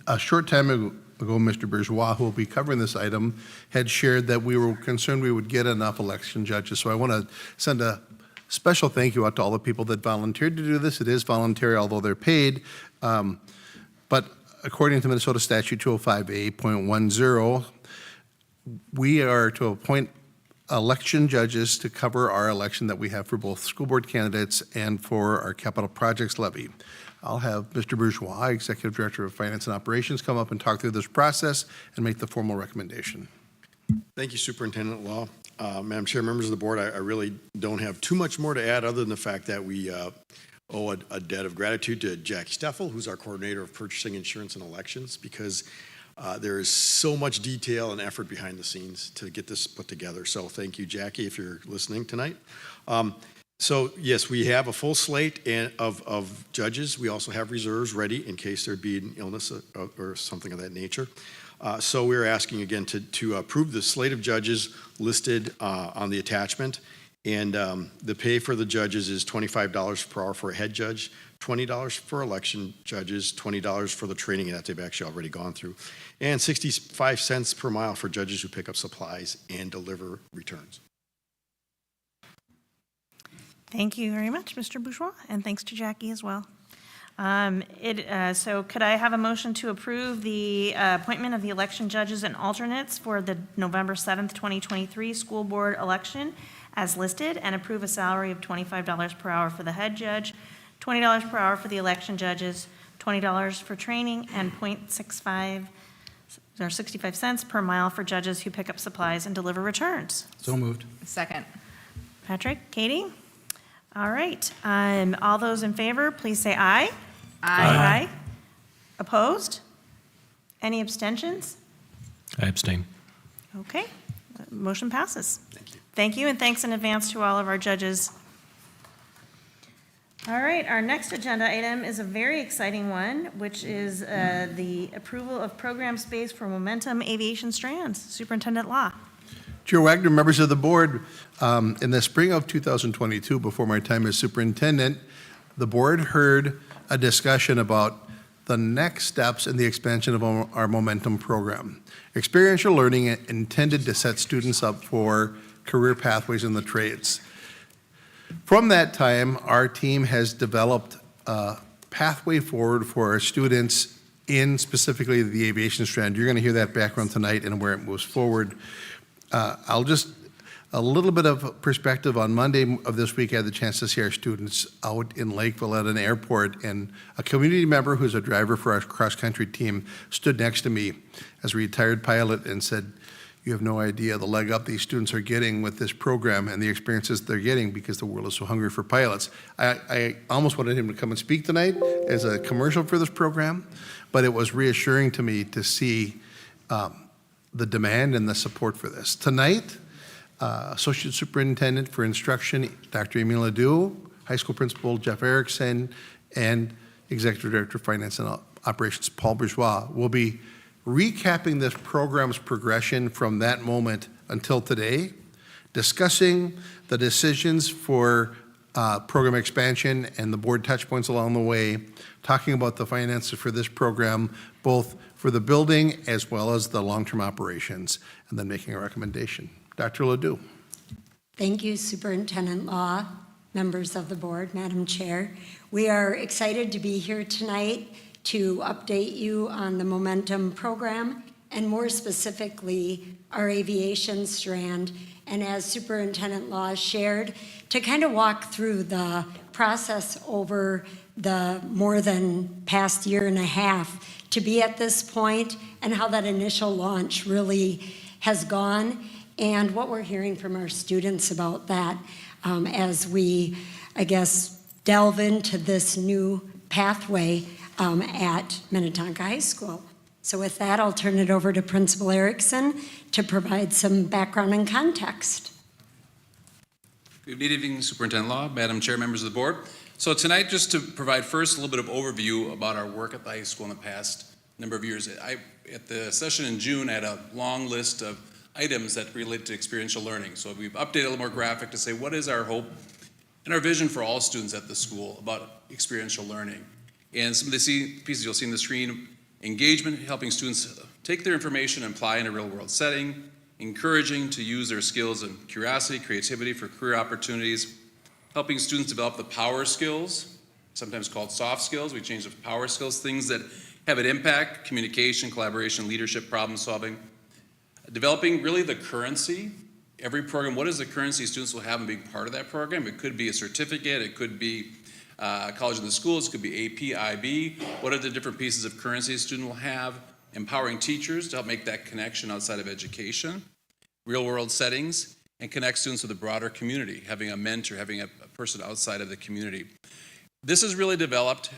a short time ago, Mr. Bourgeois, who will be covering this item, had shared that we were concerned we would get enough election judges. So I want to send a special thank you out to all the people that volunteered to do this. It is voluntary, although they're paid. But according to Minnesota Statute 205A.10, we are to appoint election judges to cover our election that we have for both school board candidates and for our capital projects levy. I'll have Mr. Bourgeois, Executive Director of Finance and Operations, come up and talk through this process and make the formal recommendation. Thank you, Superintendent Law. Madam Chair, members of the board, I really don't have too much more to add other than the fact that we owe a debt of gratitude to Jackie Steffel, who's our coordinator of purchasing insurance and elections, because there is so much detail and effort behind the scenes to get this put together. So thank you, Jackie, if you're listening tonight. So yes, we have a full slate of judges. We also have reserves ready in case there'd be an illness or something of that nature. So we're asking again to approve the slate of judges listed on the attachment. And the pay for the judges is $25 per hour for a head judge, $20 for election judges, $20 for the training that they've actually already gone through, and 65 cents per mile for judges who pick up supplies and deliver returns. Thank you very much, Mr. Bourgeois, and thanks to Jackie as well. So could I have a motion to approve the appointment of the election judges and alternates for the November 7th, 2023 school board election as listed, and approve a salary of $25 per hour for the head judge, $20 per hour for the election judges, $20 for training, and 65 cents per mile for judges who pick up supplies and deliver returns? So moved. Second. Patrick, Katie? All right. All those in favor, please say aye. Aye. Opposed? Any abstentions? I abstain. Okay. Motion passes. Thank you, and thanks in advance to all of our judges. All right, our next agenda item is a very exciting one, which is the approval of program space for Momentum Aviation Strands. Superintendent Law. Chair Wagner, members of the board, in the spring of 2022, before my time as superintendent, the board heard a discussion about the next steps in the expansion of our Momentum program. Experiential learning intended to set students up for career pathways in the trades. From that time, our team has developed a pathway forward for our students in specifically the aviation strand. You're going to hear that background tonight and where it moves forward. A little bit of perspective. On Monday of this week, I had the chance to see our students out in Lakeville at an airport, and a community member who's a driver for our cross-country team stood next to me as a retired pilot and said, "You have no idea the leg up these students are getting with this program and the experiences they're getting because the world is so hungry for pilots." I almost wanted him to come and speak tonight as a commercial for this program, but it was reassuring to me to see the demand and the support for this. Tonight, Associate Superintendent for Instruction, Dr. Emile Ledoux, High School Principal Jeff Erickson, and Executive Director of Finance and Operations Paul Bourgeois will be recapping this program's progression from that moment until today, discussing the decisions for program expansion and the board touch points along the way, talking about the finances for this program, both for the building as well as the long-term operations, and then making a recommendation. Dr. Ledoux. Thank you, Superintendent Law, members of the board, Madam Chair. We are excited to be here tonight to update you on the Momentum program, and more specifically, our aviation strand, and as Superintendent Law shared, to kind of walk through the process over the more than past year and a half to be at this point, and how that initial launch really has gone, and what we're hearing from our students about that as we, I guess, delve into this new pathway at Minnetonka High School. So with that, I'll turn it over to Principal Erickson to provide some background and context. Good evening, Superintendent Law, Madam Chair, members of the board. So tonight, just to provide first a little bit of overview about our work at the high school in the past number of years. At the session in June, I had a long list of items that relate to experiential learning. So we've updated a little more graphic to say what is our hope and our vision for all students at the school about experiential learning. And some of the pieces you'll see on the screen: engagement, helping students take their information and apply in a real world setting; encouraging to use their skills and curiosity, creativity for career opportunities; helping students develop the power skills, sometimes called soft skills. We changed the power skills, things that have an impact: communication, collaboration, leadership, problem solving; developing really the currency. Every program, what is the currency students will have in being part of that program? It could be a certificate, it could be college in the schools, it could be AP, IB. What are the different pieces of currency a student will have? Empowering teachers to help make that connection outside of education, real world settings, and connect students with the broader community, having a mentor, having a person outside of the community. This has really developed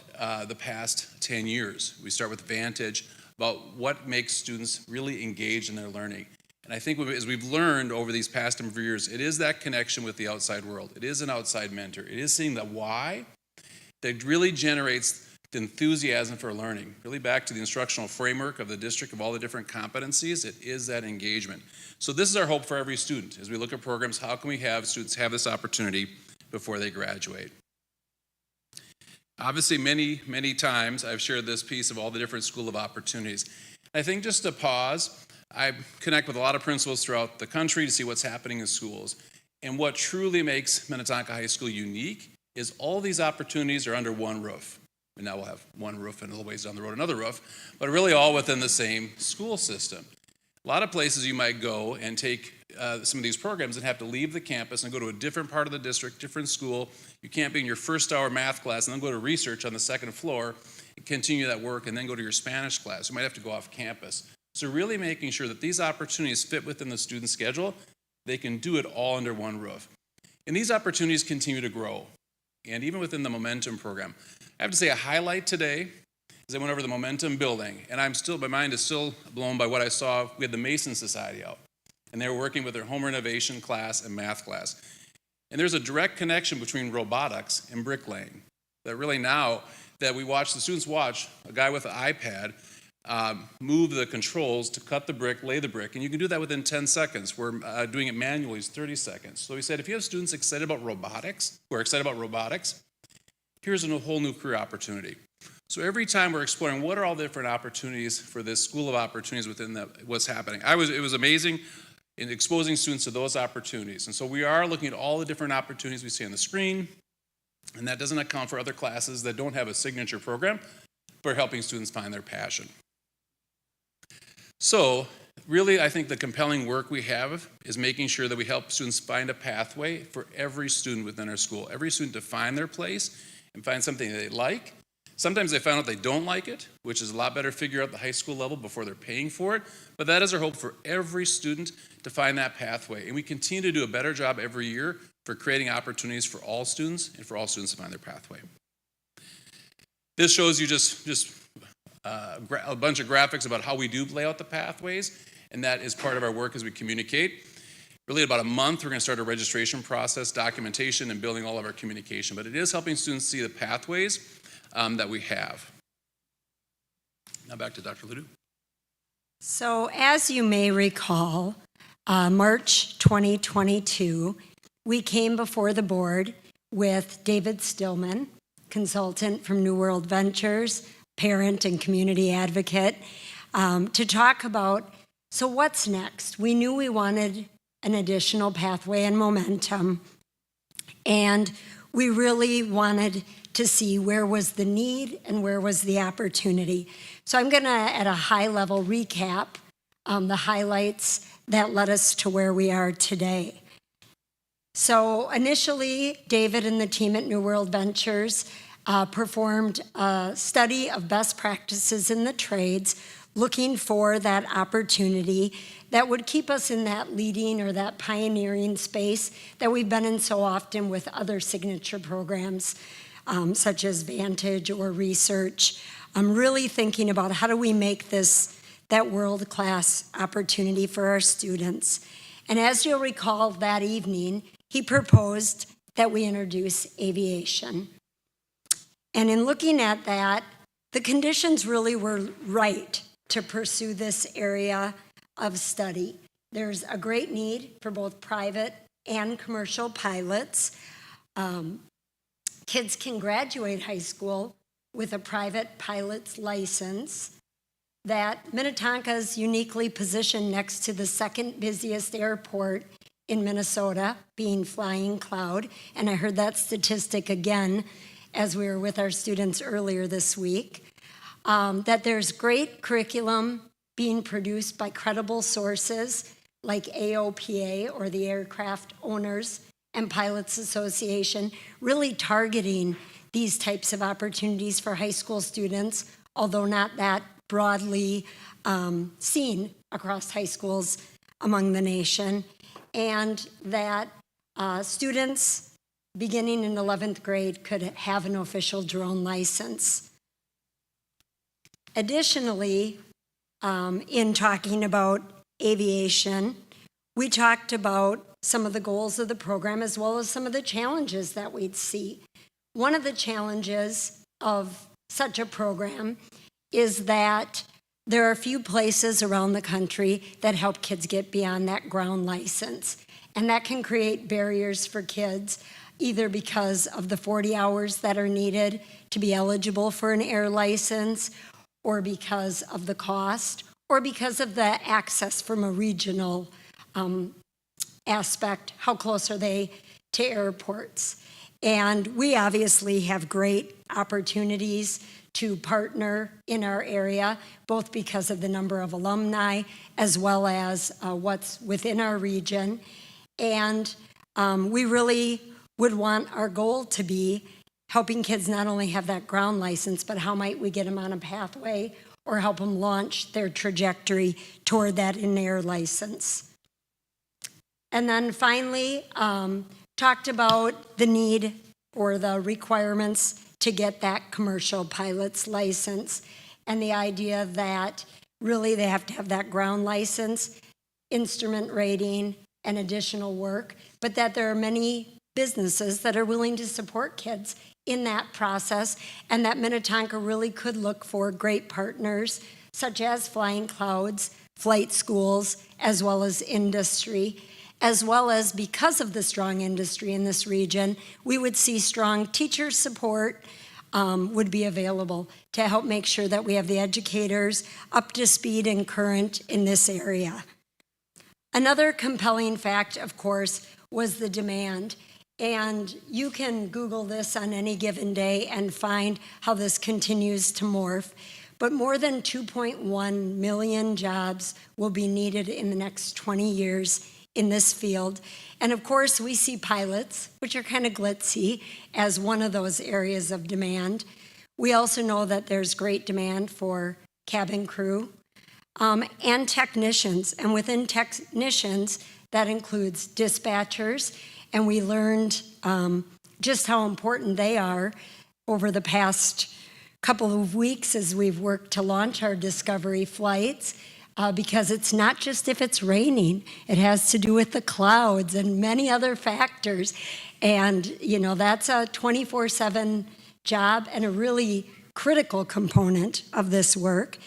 the past 10 years. We start with Vantage, about what makes students really engaged in their learning. And I think as we've learned over these past number of years, it is that connection with the outside world. It is an outside mentor. It is seeing the why that really generates the enthusiasm for learning. Really back to the instructional framework of the district of all the different competencies, it is that engagement. So this is our hope for every student. As we look at programs, how can we have students have this opportunity before they graduate? Obviously, many, many times I've shared this piece of all the different school of opportunities. I think just to pause, I connect with a lot of principals throughout the country to see what's happening in schools. And what truly makes Minnetonka High School unique is all these opportunities are under one roof. And now we'll have one roof and a little ways down the road another roof, but really all within the same school system. A lot of places you might go and take some of these programs and have to leave the campus and go to a different part of the district, different school. You can't be in your first hour math class and then go to research on the second floor and continue that work and then go to your Spanish class. You might have to go off campus. So really making sure that these opportunities fit within the student schedule, they can do it all under one roof. And these opportunities continue to grow. And even within the Momentum program, I have to say a highlight today is I went over the Momentum building, and my mind is still blown by what I saw. We had the Mason Society out, and they were working with their home renovation class and math class. And there's a direct connection between robotics and bricklaying. That really now that the students watch a guy with an iPad move the controls to cut the brick, lay the brick, and you can do that within 10 seconds. We're doing it manually is 30 seconds. So he said, if you have students excited about robotics, here's a whole new career opportunity. So every time we're exploring what are all the different opportunities for this school of opportunities within what's happening. It was amazing in exposing students to those opportunities. And so we are looking at all the different opportunities we see on the screen, and that doesn't account for other classes that don't have a signature program, but helping students find their passion. So really, I think the compelling work we have is making sure that we help students find a pathway for every student within our school, every student to find their place and find something they like. Sometimes they find out they don't like it, which is a lot better to figure out at the high school level before they're paying for it. But that is our hope for every student to find that pathway. And we continue to do a better job every year for creating opportunities for all students and for all students to find their pathway. This shows you just a bunch of graphics about how we do lay out the pathways, and that is part of our work as we communicate. Really, about a month, we're going to start a registration process, documentation, and building all of our communication. But it is helping students see the pathways that we have. Now back to Dr. Ledoux. So as you may recall, March 2022, we came before the board with David Stillman, consultant from New World Ventures, parent and community advocate, to talk about, so what's next? We knew we wanted an additional pathway and momentum, and we really wanted to see where was the need and where was the opportunity. So I'm gonna, at a high level, recap the highlights that led us to where we are today. So initially, David and the team at New World Ventures performed a study of best practices in the trades, looking for that opportunity that would keep us in that leading or that pioneering space that we've been in so often with other signature programs, such as Vantage or Research. I'm really thinking about how do we make this that world-class opportunity for our students. And as you'll recall, that evening, he proposed that we introduce aviation. And in looking at that, the conditions really were right to pursue this area of study. There's a great need for both private and commercial pilots. Kids can graduate high school with a private pilot's license. That Minnetonka is uniquely positioned next to the second busiest airport in Minnesota, being Flying Cloud. And I heard that statistic again as we were with our students earlier this week. That there's great curriculum being produced by credible sources like AOPA, or the Aircraft Owners and Pilots Association, really targeting these types of opportunities for high school students, although not that broadly seen across high schools among the nation, and that students beginning in 11th grade could have an official drone license. Additionally, in talking about aviation, we talked about some of the goals of the program as well as some of the challenges that we'd see. One of the challenges of such a program is that there are a few places around the country that help kids get beyond that ground license. And that can create barriers for kids, either because of the 40 hours that are needed to be eligible for an air license, or because of the cost, or because of the access from a regional aspect. How close are they to airports? And we obviously have great opportunities to partner in our area, both because of the number of alumni as well as what's within our region. And we really would want our goal to be helping kids not only have that ground license, but how might we get them on a pathway or help them launch their trajectory toward that in-air license. And then finally, talked about the need or the requirements to get that commercial pilot's license, and the idea that really they have to have that ground license, instrument rating, and additional work, but that there are many businesses that are willing to support kids in that process, and that Minnetonka really could look for great partners such as Flying Clouds, flight schools, as well as industry, as well as because of the strong industry in this region, we would see strong teacher support would be available to help make sure that we have the educators up to speed and current in this area. Another compelling fact, of course, was the demand. And you can Google this on any given day and find how this continues to morph. But more than 2.1 million jobs will be needed in the next 20 years in this field. And of course, we see pilots, which are kind of glitzy, as one of those areas of demand. We also know that there's great demand for cabin crew and technicians. And within technicians, that includes dispatchers. And we learned just how important they are over the past couple of weeks as we've worked to launch our Discovery flights, because it's not just if it's raining, it has to do with the clouds and many other factors. And, you know, that's a 24/7 job and a really critical component of this work,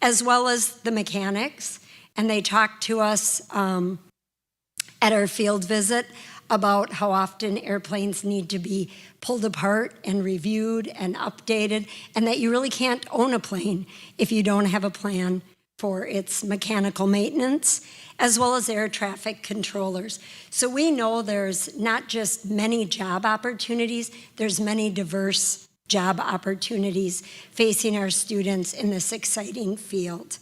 as well as the mechanics. And they talked to us at our field visit about how often airplanes need to be pulled apart and reviewed and updated, and that you really can't own a plane if you don't have a plan for its mechanical maintenance, as well as air traffic controllers. So we know there's not just many job opportunities, there's many diverse job opportunities facing our students in this exciting field.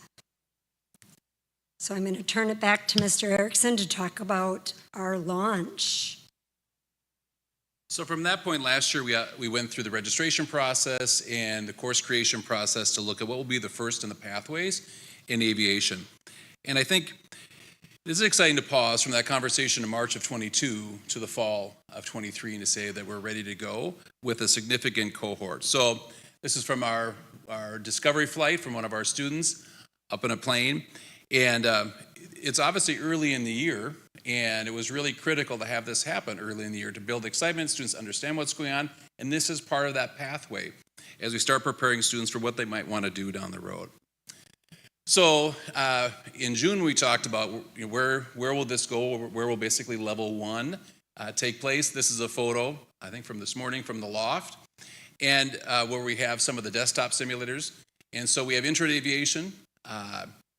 So I'm going to turn it back to Mr. Erickson to talk about our launch. So from that point last year, we went through the registration process and the course creation process to look at what will be the first in the pathways in aviation. And I think this is exciting to pause from that conversation in March of 22 to the fall of 23 and to say that we're ready to go with a significant cohort. So this is from our Discovery flight from one of our students up in a plane. And it's obviously early in the year, and it was really critical to have this happen early in the year to build excitement, students understand what's going on, and this is part of that pathway as we start preparing students for what they might want to do down the road. So in June, we talked about where will this go, where will basically level 1 take place. This is a photo, I think from this morning, from the loft, and where we have some of the desktop simulators. And so we have Intro to Aviation.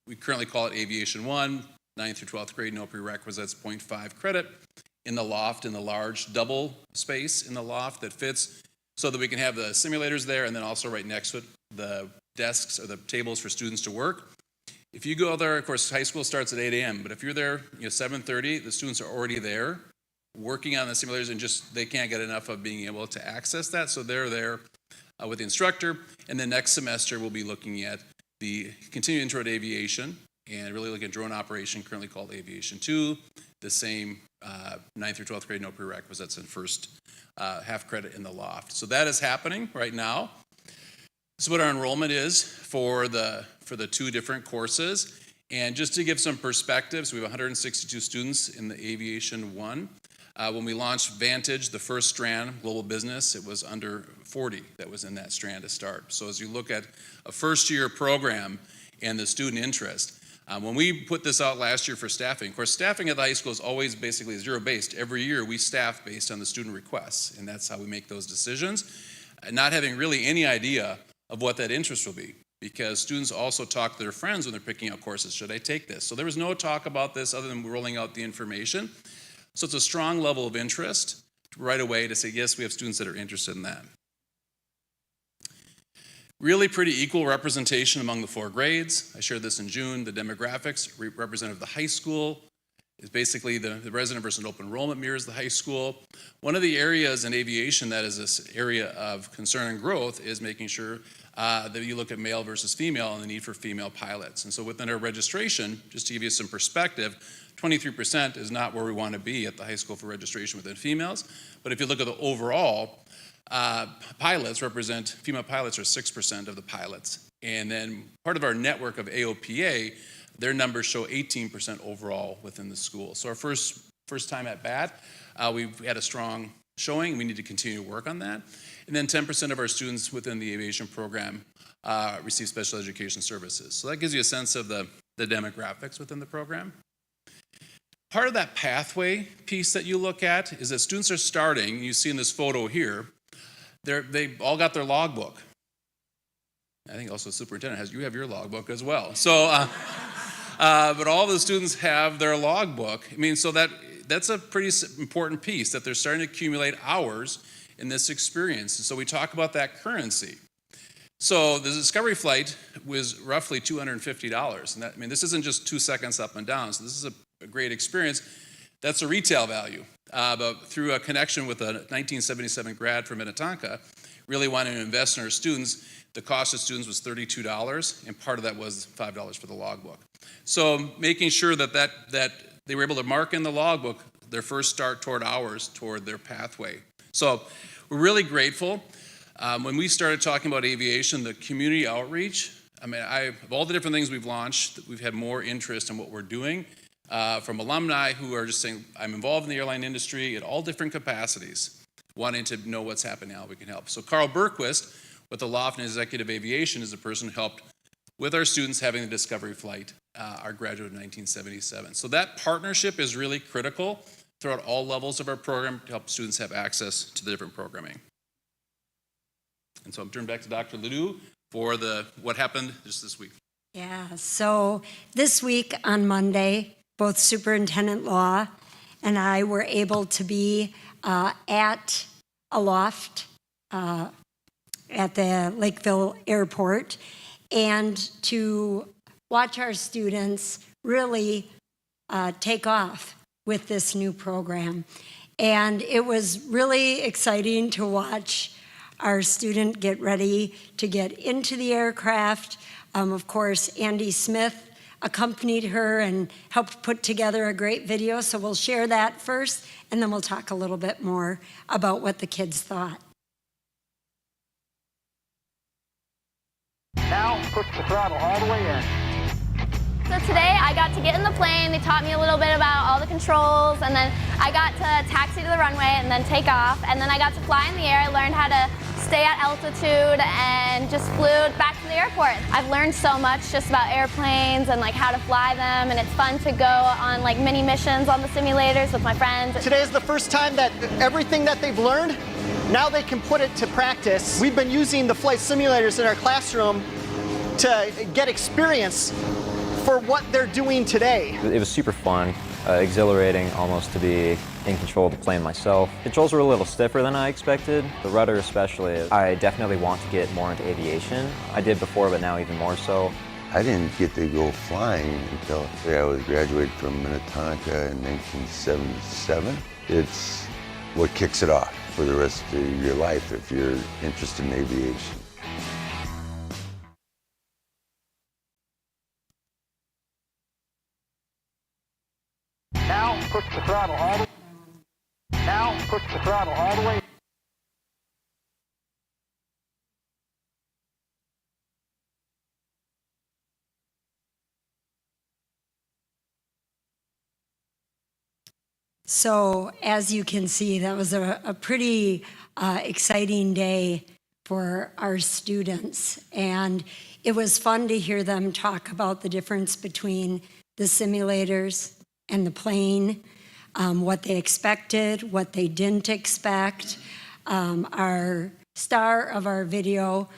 We currently call it Aviation 1, 9th through 12th grade, no prerequisites, 0.5 credit in the loft, in the large double space in the loft that fits so that we can have the simulators there, and then also right next to it, the desks or the tables for students to work. If you go there, of course, high school starts at 8 a.m., but if you're there, 7:30, the students are already there working on the simulators, and just they can't get enough of being able to access that, so they're there with the instructor. And then next semester, we'll be looking at the continued Intro to Aviation and really looking at drone operation, currently called Aviation 2, the same 9th through 12th grade, no prerequisites, and first half credit in the loft. So that is happening right now. This is what our enrollment is for the 2 different courses. And just to give some perspectives, we have 162 students in the Aviation 1. When we launched Vantage, the first strand, global business, it was under 40 that was in that strand to start. So as you look at a first-year program and the student interest, when we put this out last year for staffing, of course, staffing at the high school is always basically zero-based. Every year we staff based on the student requests, and that's how we make those decisions, not having really any idea of what that interest will be, because students also talk to their friends when they're picking out courses. Should I take this? So there was no talk about this other than rolling out the information. So it's a strong level of interest right away to say, yes, we have students that are interested in that. Really pretty equal representation among the 4 grades. I shared this in June. The demographics representative of the high school is basically the resident versus open enrollment mirrors the high school. One of the areas in aviation that is this area of concern and growth is making sure that you look at male versus female and the need for female pilots. And so within our registration, just to give you some perspective, 23% is not where we want to be at the high school for registration within females. But if you look at the overall, pilots represent, female pilots are 6% of the pilots. And then part of our network of AOPA, their numbers show 18% overall within the school. So our first time at bat, we've had a strong showing. We need to continue to work on that. And then 10% of our students within the aviation program receive special education services. So that gives you a sense of the demographics within the program. Part of that pathway piece that you look at is that students are starting, you see in this photo here, they've all got their logbook. I think also the superintendent you have your logbook as well. So, but all the students have their logbook. I mean, so that's a pretty important piece, that they're starting to accumulate hours in this experience. And so we talk about that currency. So the Discovery flight was roughly $250. And this isn't just 2 seconds up and down. So this is a great experience. That's a retail value. But through a connection with a 1977 grad from Minnetonka, really wanting to invest in our students, the cost of students was $32, and part of that was $5 for the logbook. So making sure that they were able to mark in the logbook their first start toward hours toward their pathway. So we're really grateful. When we started talking about aviation, the community outreach, of all the different things we've launched, we've had more interest in what we're doing from alumni who are just saying, I'm involved in the airline industry at all different capacities, wanting to know what's happening, how we can help. So Carl Berquist with the Law and Executive Aviation is the person who helped with our students having the Discovery flight, our graduate in 1977. So that partnership is really critical throughout all levels of our program to help students have access to the different programming. And so I'm turning back to Dr. Ledoux for what happened just this week. Yeah, so this week on Monday, both Superintendent Law and I were able to be at Aloft at the Lakeville Airport and to watch our students really take off with this new program. And it was really exciting to watch our student get ready to get into the aircraft. Of course, Andy Smith accompanied her and helped put together a great video. So we'll share that first, and then we'll talk a little bit more about what the kids thought. Now, push the throttle all the way in. So today I got to get in the plane, they taught me a little bit about all the controls, and then I got to taxi to the runway and then take off, and then I got to fly in the air. I learned how to stay at altitude and just flew back to the airport. I've learned so much just about airplanes and how to fly them, and it's fun to go on mini missions on the simulators with my friends. Today is the first time that everything that they've learned, now they can put it to practice. We've been using the flight simulators in our classroom to get experience for what they're doing today. It was super fun, exhilarating almost to be in control of the plane myself. Controls were a little stiffer than I expected, the rudder especially. I definitely want to get more into aviation. I did before, but now even more so. I didn't get to go flying until I was graduated from Minnetonka in 1977. It's what kicks it off for the rest of your life if you're interested in aviation. Now, push the throttle all the way. Now, push the throttle all the way. So as you can see, that was a pretty exciting day for our students. And it was fun to hear them talk about the difference between the simulators and the plane, what they expected, what they didn't expect. Our star of our video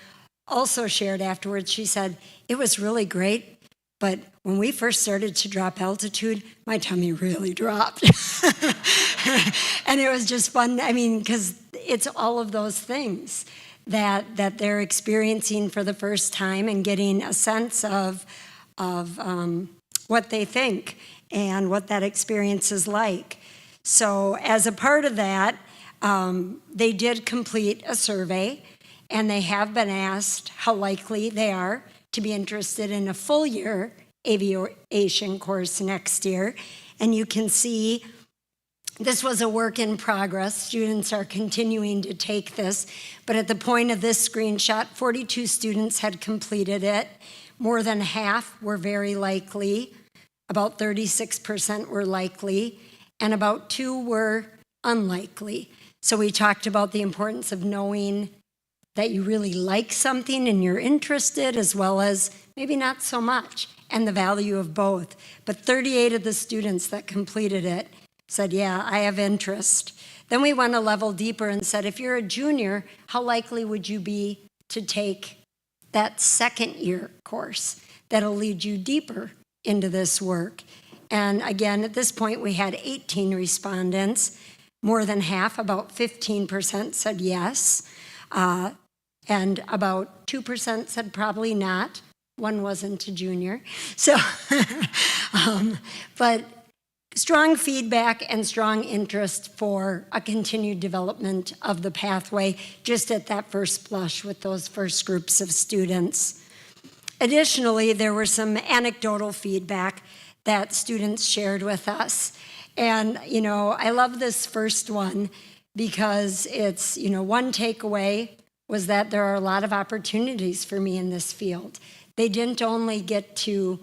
also shared afterwards, she said, it was really great, but when we first started to drop altitude, my tummy really dropped. And it was just fun, because it's all of those things that they're experiencing for the first time and getting a sense of what they think and what that experience is like. So as a part of that, they did complete a survey, and they have been asked how likely they are to be interested in a full year aviation course next year. And you can see this was a work in progress. Students are continuing to take this, but at the point of this screenshot, 42 students had completed it. More than half were very likely. About 36% were likely, and about 2 were unlikely. So we talked about the importance of knowing that you really like something and you're interested, as well as maybe not so much, and the value of both. But 38 of the students that completed it said, yeah, I have interest. Then we went a level deeper and said, if you're a junior, how likely would you be to take that second year course that'll lead you deeper into this work? And again, at this point, we had 18 respondents. More than half, about 15%, said yes. And about 2% said probably not. One wasn't a junior. So, but strong feedback and strong interest for a continued development of the pathway just at that first blush with those first groups of students. Additionally, there were some anecdotal feedback that students shared with us. And, you know, I love this first one because it's, you know, one takeaway was that there are a lot of opportunities for me in this field. They didn't only get to,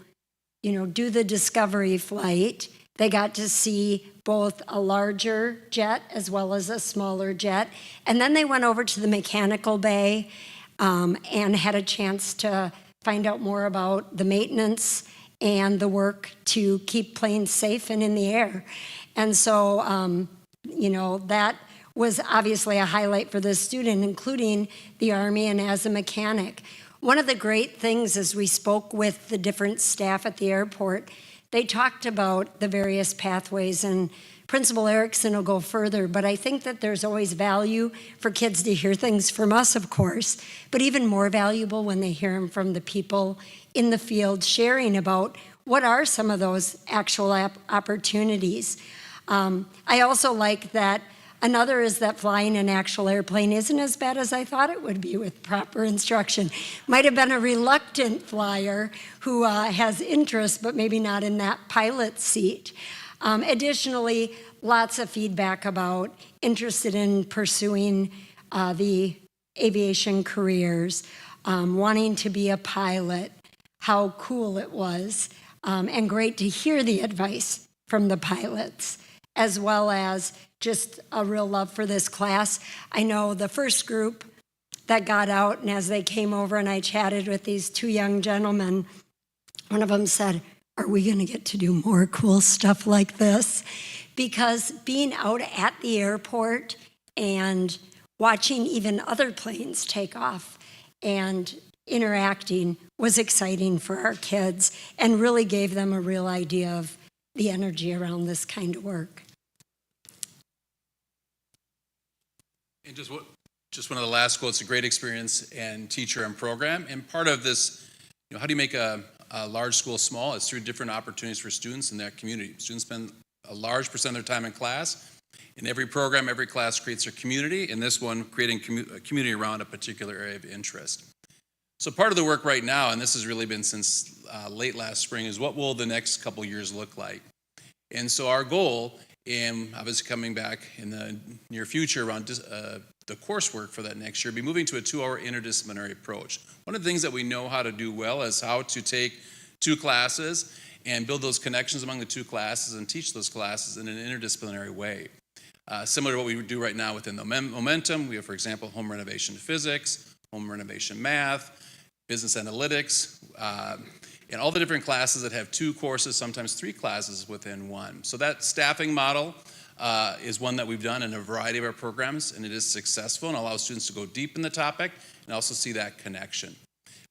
you know, do the discovery flight, they got to see both a larger jet as well as a smaller jet. And then they went over to the mechanical bay and had a chance to find out more about the maintenance and the work to keep planes safe and in the air. And so, you know, that was obviously a highlight for this student, including the Army and as a mechanic. One of the great things as we spoke with the different staff at the airport, they talked about the various pathways, and Principal Erickson will go further, but I think that there's always value for kids to hear things from us, of course, but even more valuable when they hear them from the people in the field sharing about what are some of those actual opportunities. I also like that another is that flying an actual airplane isn't as bad as I thought it would be with proper instruction. Might have been a reluctant flyer who has interest, but maybe not in that pilot seat. Additionally, lots of feedback about interested in pursuing the aviation careers, wanting to be a pilot, how cool it was, and great to hear the advice from the pilots, as well as just a real love for this class. I know the first group that got out, and as they came over and I chatted with these two young gentlemen, one of them said, are we going to get to do more cool stuff like this? Because being out at the airport and watching even other planes take off and interacting was exciting for our kids and really gave them a real idea of the energy around this kind of work. And just one of the last quotes, a great experience and teacher and program. And part of this, you know, how do you make a large school small? It's through different opportunities for students in that community. Students spend a large percent of their time in class. In every program, every class creates a community. In this one, creating a community around a particular area of interest. So part of the work right now, and this has really been since late last spring, is what will the next couple years look like? And so our goal, and obviously coming back in the near future around the coursework for that next year, be moving to a 2-hour interdisciplinary approach. One of the things that we know how to do well is how to take two classes and build those connections among the two classes and teach those classes in an interdisciplinary way. Similar to what we do right now within the Momentum, we have, for example, home renovation physics, home renovation math, business analytics, and all the different classes that have two courses, sometimes three classes within one. So that staffing model is one that we've done in a variety of our programs, and it is successful and allows students to go deep in the topic and also see that connection.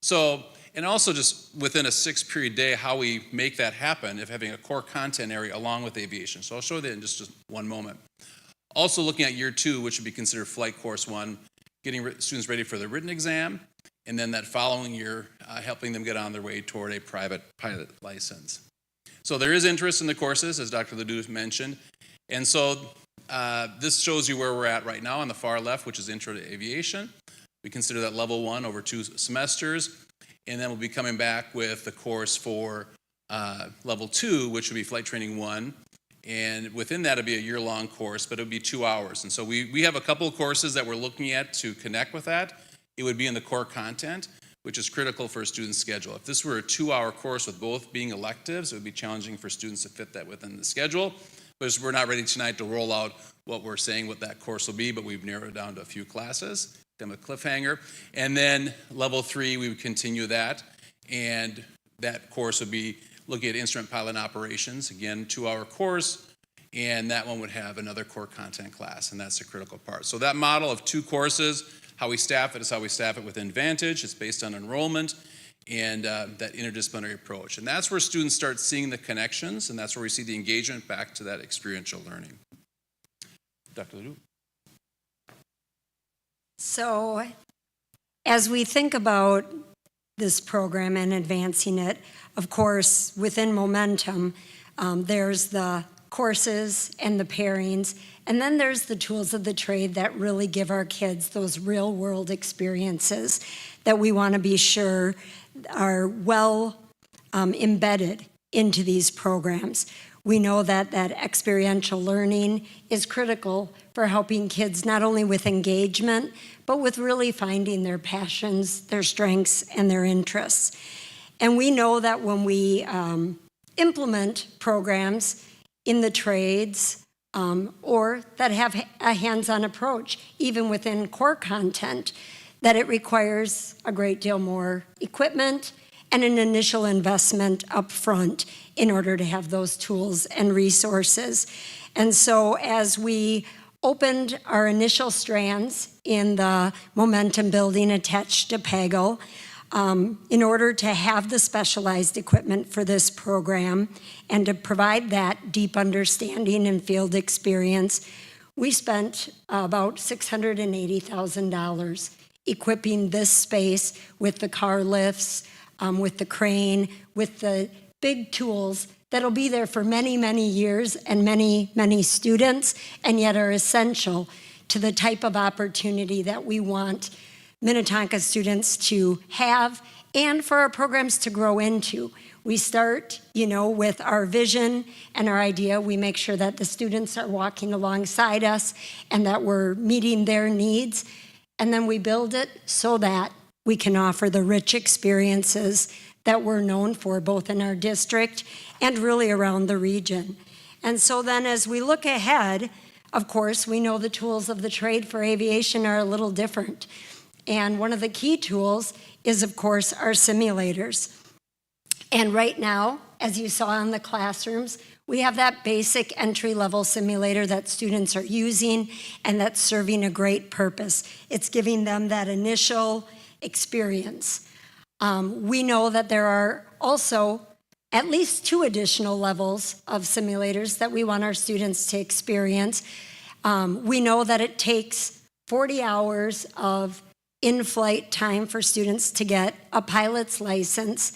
So, and also just within a 6-period day, how we make that happen if having a core content area along with aviation. So I'll show you that in just one moment. Also looking at year 2, which would be considered flight course 1, getting students ready for the written exam, and then that following year, helping them get on their way toward a private pilot license. So there is interest in the courses, as Dr. Ledoux mentioned. And so this shows you where we're at right now on the far left, which is Intro to Aviation. We consider that level 1 over 2 semesters. And then we'll be coming back with the course for level 2, which would be Flight Training 1. And within that, it'll be a year-long course, but it'll be 2 hours. And so we have a couple of courses that we're looking at to connect with that. It would be in the core content, which is critical for a student's schedule. If this were a 2-hour course with both being electives, it would be challenging for students to fit that within the schedule. But we're not ready tonight to roll out what we're saying what that course will be, but we've narrowed it down to a few classes. them a cliffhanger. And then level 3, we would continue that. And that course would be looking at instrument pilot operations, again, 2-hour course. And that one would have another core content class, and that's the critical part. So that model of 2 courses, how we staff it is how we staff it within Vantage. It's based on enrollment and that interdisciplinary approach. And that's where students start seeing the connections, and that's where we see the engagement back to that experiential learning. Dr. Ledoux. So as we think about this program and advancing it, of course, within Momentum, there's the courses and the pairings, and then there's the tools of the trade that really give our kids those real world experiences that we want to be sure are well embedded into these programs. We know that experiential learning is critical for helping kids not only with engagement, but with really finding their passions, their strengths, and their interests. And we know that when we implement programs in the trades or that have a hands-on approach, even within core content, that it requires a great deal more equipment and an initial investment up front in order to have those tools and resources. And so as we opened our initial Strands in the Momentum building attached to Pagel, in order to have the specialized equipment for this program and to provide that deep understanding and field experience, we spent about $680,000 equipping this space with the car lifts, with the crane, with the big tools that'll be there for many, many years and many, many students, and yet are essential to the type of opportunity that we want Minnetonka students to have and for our programs to grow into. We start, with our vision and our idea. We make sure that the students are walking alongside us and that we're meeting their needs. And then we build it so that we can offer the rich experiences that we're known for, both in our district and really around the region. And so then as we look ahead, of course, we know the tools of the trade for aviation are a little different. And one of the key tools is, of course, our simulators. And right now, as you saw in the classrooms, we have that basic entry-level simulator that students are using and that's serving a great purpose. It's giving them that initial experience. We know that there are also at least 2 additional levels of simulators that we want our students to experience. We know that it takes 40 hours of in-flight time for students to get a pilot's license.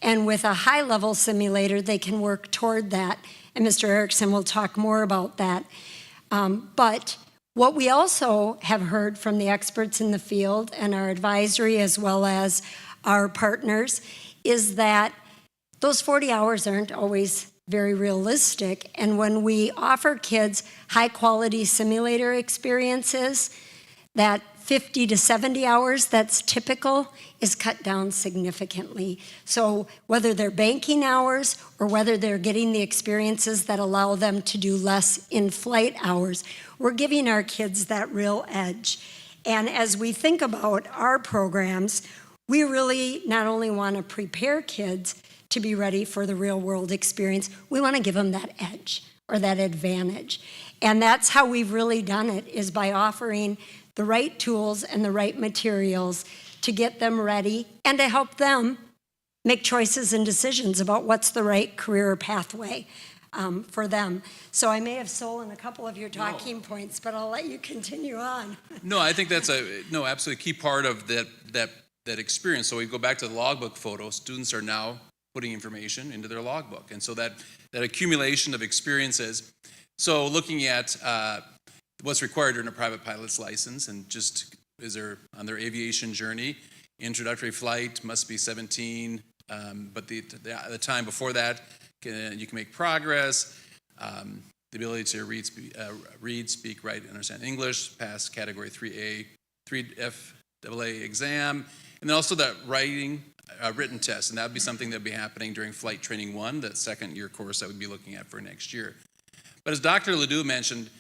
And with a high-level simulator, they can work toward that. And Mr. Erickson will talk more about that. But what we also have heard from the experts in the field and our advisory as well as our partners is that those 40 hours aren't always very realistic. And when we offer kids high-quality simulator experiences, that 50 to 70 hours that's typical is cut down significantly. So whether they're banking hours or whether they're getting the experiences that allow them to do less in-flight hours, we're giving our kids that real edge. And as we think about our programs, we really not only want to prepare kids to be ready for the real world experience, we want to give them that edge or that advantage. And that's how we've really done it, is by offering the right tools and the right materials to get them ready and to help them make choices and decisions about what's the right career pathway for them. So I may have stolen a couple of your talking points, but I'll let you continue on. No, I think that's absolutely key part of that experience. So we go back to the logbook photo. Students are now putting information into their logbook. And so that accumulation of experiences. So looking at what's required during a private pilot's license, and just is there on their aviation journey, introductory flight must be 17, but the time before that, you can make progress. The ability to read, speak, write, and understand English, pass Category 3A, 3FAA exam, and then also that written test, and that would be something that would be happening during Flight Training 1, that second year course that we'd be looking at for next year. But as Dr. Ledoux mentioned,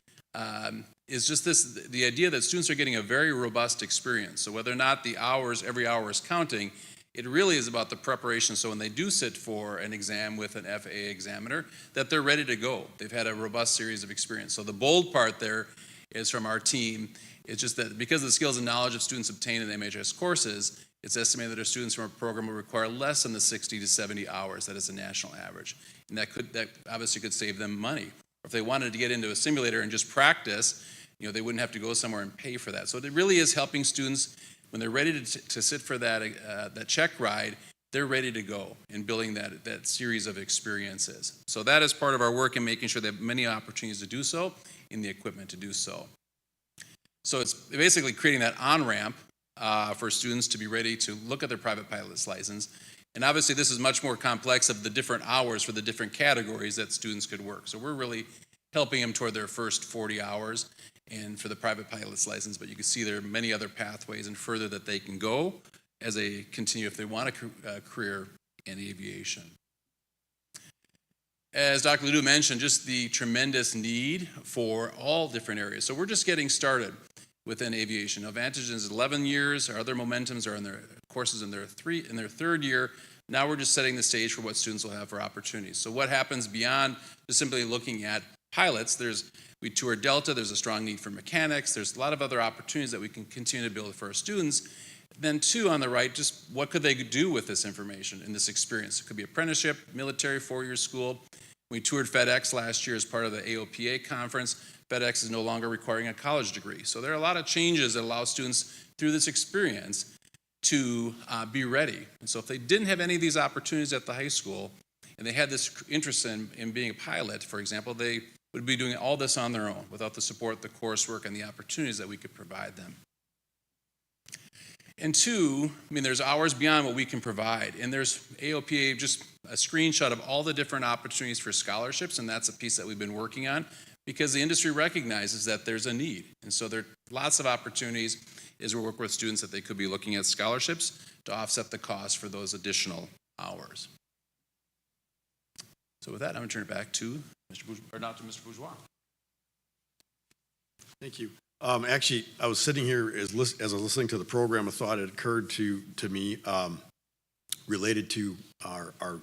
is just the idea that students are getting a very robust experience. So whether or not every hour is counting, it really is about the preparation. So when they do sit for an exam with an FAA examiner, that they're ready to go. They've had a robust series of experience. So the bold part there is from our team. It's just that because of the skills and knowledge of students obtained in the MHS courses, it's estimated that our students from our program will require less than the 60 to 70 hours that is a national average. And that obviously could save them money. If they wanted to get into a simulator and just practice, they wouldn't have to go somewhere and pay for that. So it really is helping students when they're ready to sit for that check ride. They're ready to go in building that series of experiences. So that is part of our work in making sure they have many opportunities to do so and the equipment to do so. So it's basically creating that on-ramp for students to be ready to look at their private pilot's license. And obviously this is much more complex of the different hours for the different categories that students could work. So we're really helping them toward their first 40 hours and for the private pilot's license, but you can see there are many other pathways and further that they can go as they continue if they want a career in aviation. As Dr. Ledoux mentioned, just the tremendous need for all different areas. So we're just getting started within aviation. Avantage is 11 years. Our other momentums are in their courses in their third year. Now we're just setting the stage for what students will have for opportunities. So what happens beyond just simply looking at pilots? We tour Delta. There's a strong need for mechanics. There's a lot of other opportunities that we can continue to build for our students. Then two on the right, just what could they do with this information and this experience? It could be apprenticeship, military, 4-year school. We toured FedEx last year as part of the AOPA conference. FedEx is no longer requiring a college degree. So there are a lot of changes that allow students through this experience to be ready. And so if they didn't have any of these opportunities at the high school and they had this interest in being a pilot, for example, they would be doing all this on their own without the support, the coursework, and the opportunities that we could provide them. And two, there's hours beyond what we can provide. And there's AOPA, just a screenshot of all the different opportunities for scholarships, and that's a piece that we've been working on because the industry recognizes that there's a need. And so there are lots of opportunities as we work with students that they could be looking at scholarships to offset the cost for those additional hours. So with that, I'm going to turn it back to Mr. Bourgeois. Thank you. Actually, I was sitting here as I was listening to the program, a thought had occurred to me related to our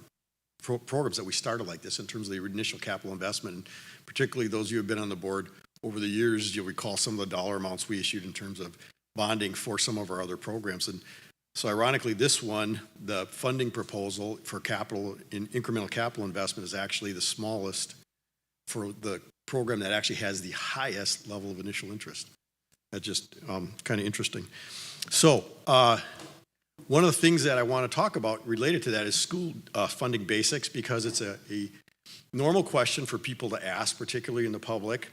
programs that we started like this in terms of the initial capital investment. And particularly those of you who have been on the board over the years, you'll recall some of the dollar amounts we issued in terms of bonding for some of our other programs. And so ironically, this one, the funding proposal for incremental capital investment is actually the smallest for the program that actually has the highest level of initial interest. That's just kind of interesting. So one of the things that I want to talk about related to that is school funding basics, because it's a normal question for people to ask, particularly in the public.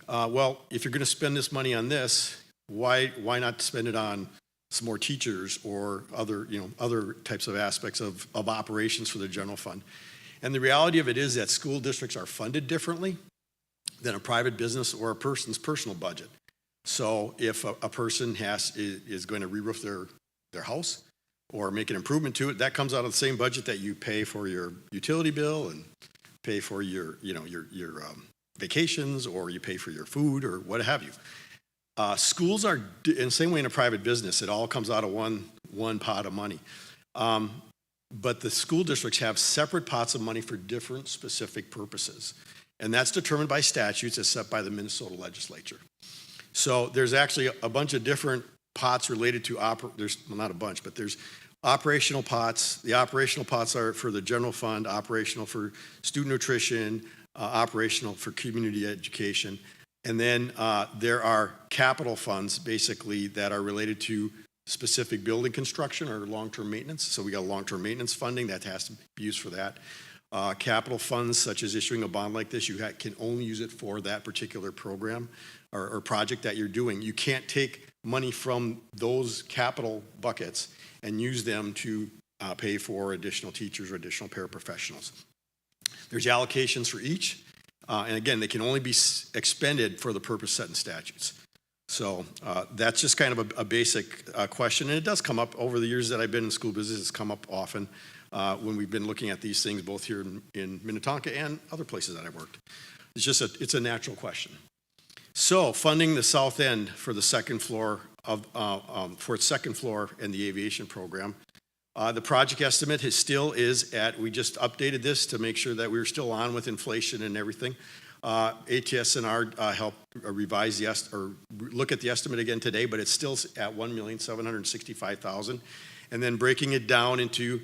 Well, if you're going to spend this money on this, why not spend it on some more teachers or other types of aspects of operations for the general fund? And the reality of it is that school districts are funded differently than a private business or a person's personal budget. So if a person is going to re-roof their house or make an improvement to it, that comes out of the same budget that you pay for your utility bill and pay for your vacations, or you pay for your food or what have you. Schools are in the same way in a private business. It all comes out of one pot of money. But the school districts have separate pots of money for different specific purposes. And that's determined by statutes as set by the Minnesota legislature. So there's actually a bunch of different pots related to, not a bunch, but there's operational pots. The operational pots are for the general fund, operational for student nutrition, operational for community education. And then there are capital funds, basically, that are related to specific building construction or long-term maintenance. So we got long-term maintenance funding that has to be used for that. Capital funds, such as issuing a bond like this, you can only use it for that particular program or project that you're doing. You can't take money from those capital buckets and use them to pay for additional teachers or additional paraprofessionals. There's allocations for each, and again, they can only be expended for the purpose set in statutes. So that's just kind of a basic question, and it does come up over the years that I've been in school business. It's come up often when we've been looking at these things, both here in Minnetonka and other places that I've worked. It's a natural question. So funding the south end for the second floor of, for its second floor in the aviation program. The project estimate still is at, we just updated this to make sure that we were still on with inflation and everything. ATS&R helped revise the or look at the estimate again today, but it's still at $1,765,000. And then breaking it down into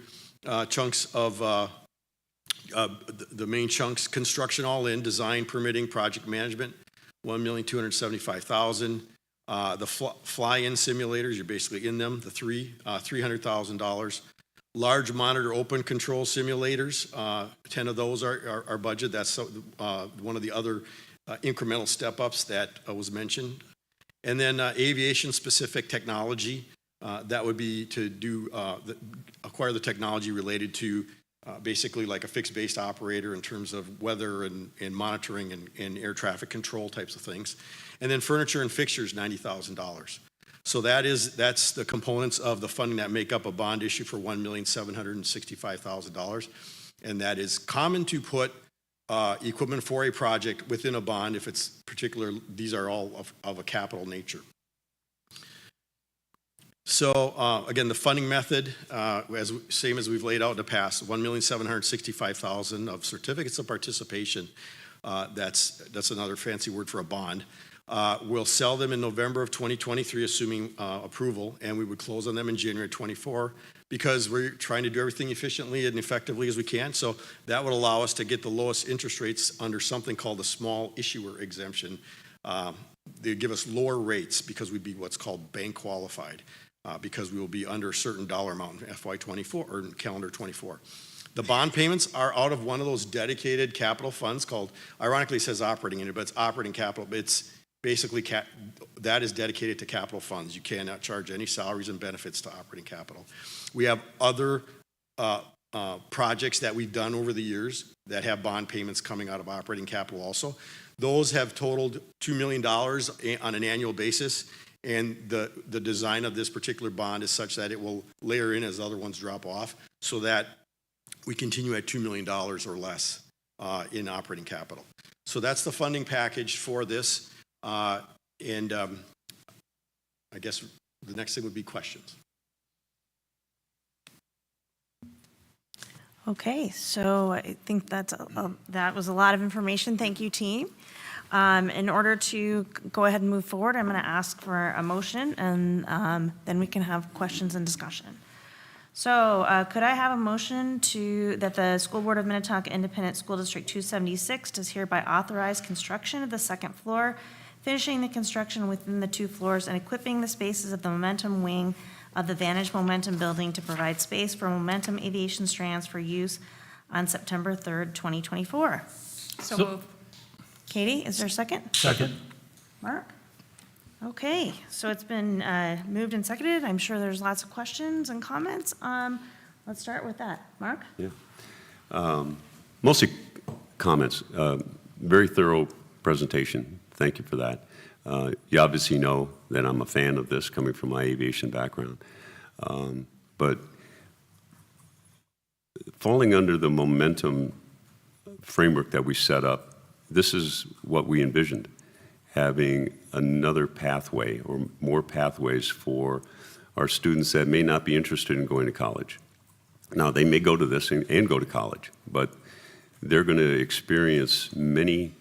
chunks of the main chunks: construction all in, design, permitting, project management, $1,275,000. The fly-in simulators, you're basically in them, the $300,000. Large monitor open control simulators, 10 of those are our budget. That's one of the other incremental step-ups that was mentioned. And then aviation specific technology, that would be to do acquire the technology related to basically like a fixed-based operator in terms of weather and monitoring and air traffic control types of things. And then furniture and fixtures, $90,000. So that's the components of the funding that make up a bond issue for $1,765,000. And that is common to put equipment for a project within a bond if it's particular. These are all of a capital nature. So again, the funding method, same as we've laid out in the past, $1,765,000 of certificates of participation. That's another fancy word for a bond. We'll sell them in November of 2023, assuming approval, and we would close on them in January 24 because we're trying to do everything efficiently and effectively as we can. So that would allow us to get the lowest interest rates under something called the small issuer exemption. They give us lower rates because we'd be what's called bank qualified because we will be under a certain dollar amount in FY24 or in calendar 24. The bond payments are out of one of those dedicated capital funds called, ironically it says operating in it, but it's operating capital. But it's basically that is dedicated to capital funds. You cannot charge any salaries and benefits to operating capital. We have other projects that we've done over the years that have bond payments coming out of operating capital also. Those have totaled $2 million on an annual basis, and the design of this particular bond is such that it will layer in as other ones drop off so that we continue at $2 million or less in operating capital. So that's the funding package for this. I guess the next thing would be questions. Okay, so I think that was a lot of information. Thank you, team. In order to go ahead and move forward, I'm going to ask for a motion, and then we can have questions and discussion. So could I have a motion that the School Board of Minnetonka Independent School District 276 does hereby authorize construction of the second floor, finishing the construction within the 2 floors, and equipping the spaces of the Momentum wing of the Vantage Momentum building to provide space for Momentum Aviation Strands for use on September 3rd, 2024. So moved. Katie, is there a second? Second. Mark? Okay, so it's been moved and seconded. I'm sure there's lots of questions and comments. Let's start with that. Mark? Yeah. Mostly comments. Very thorough presentation. Thank you for that. You obviously know that I'm a fan of this coming from my aviation background. But falling under the momentum framework that we set up, this is what we envisioned, having another pathway or more pathways for our students that may not be interested in going to college. Now, they may go to this and go to college, but they're going to experience many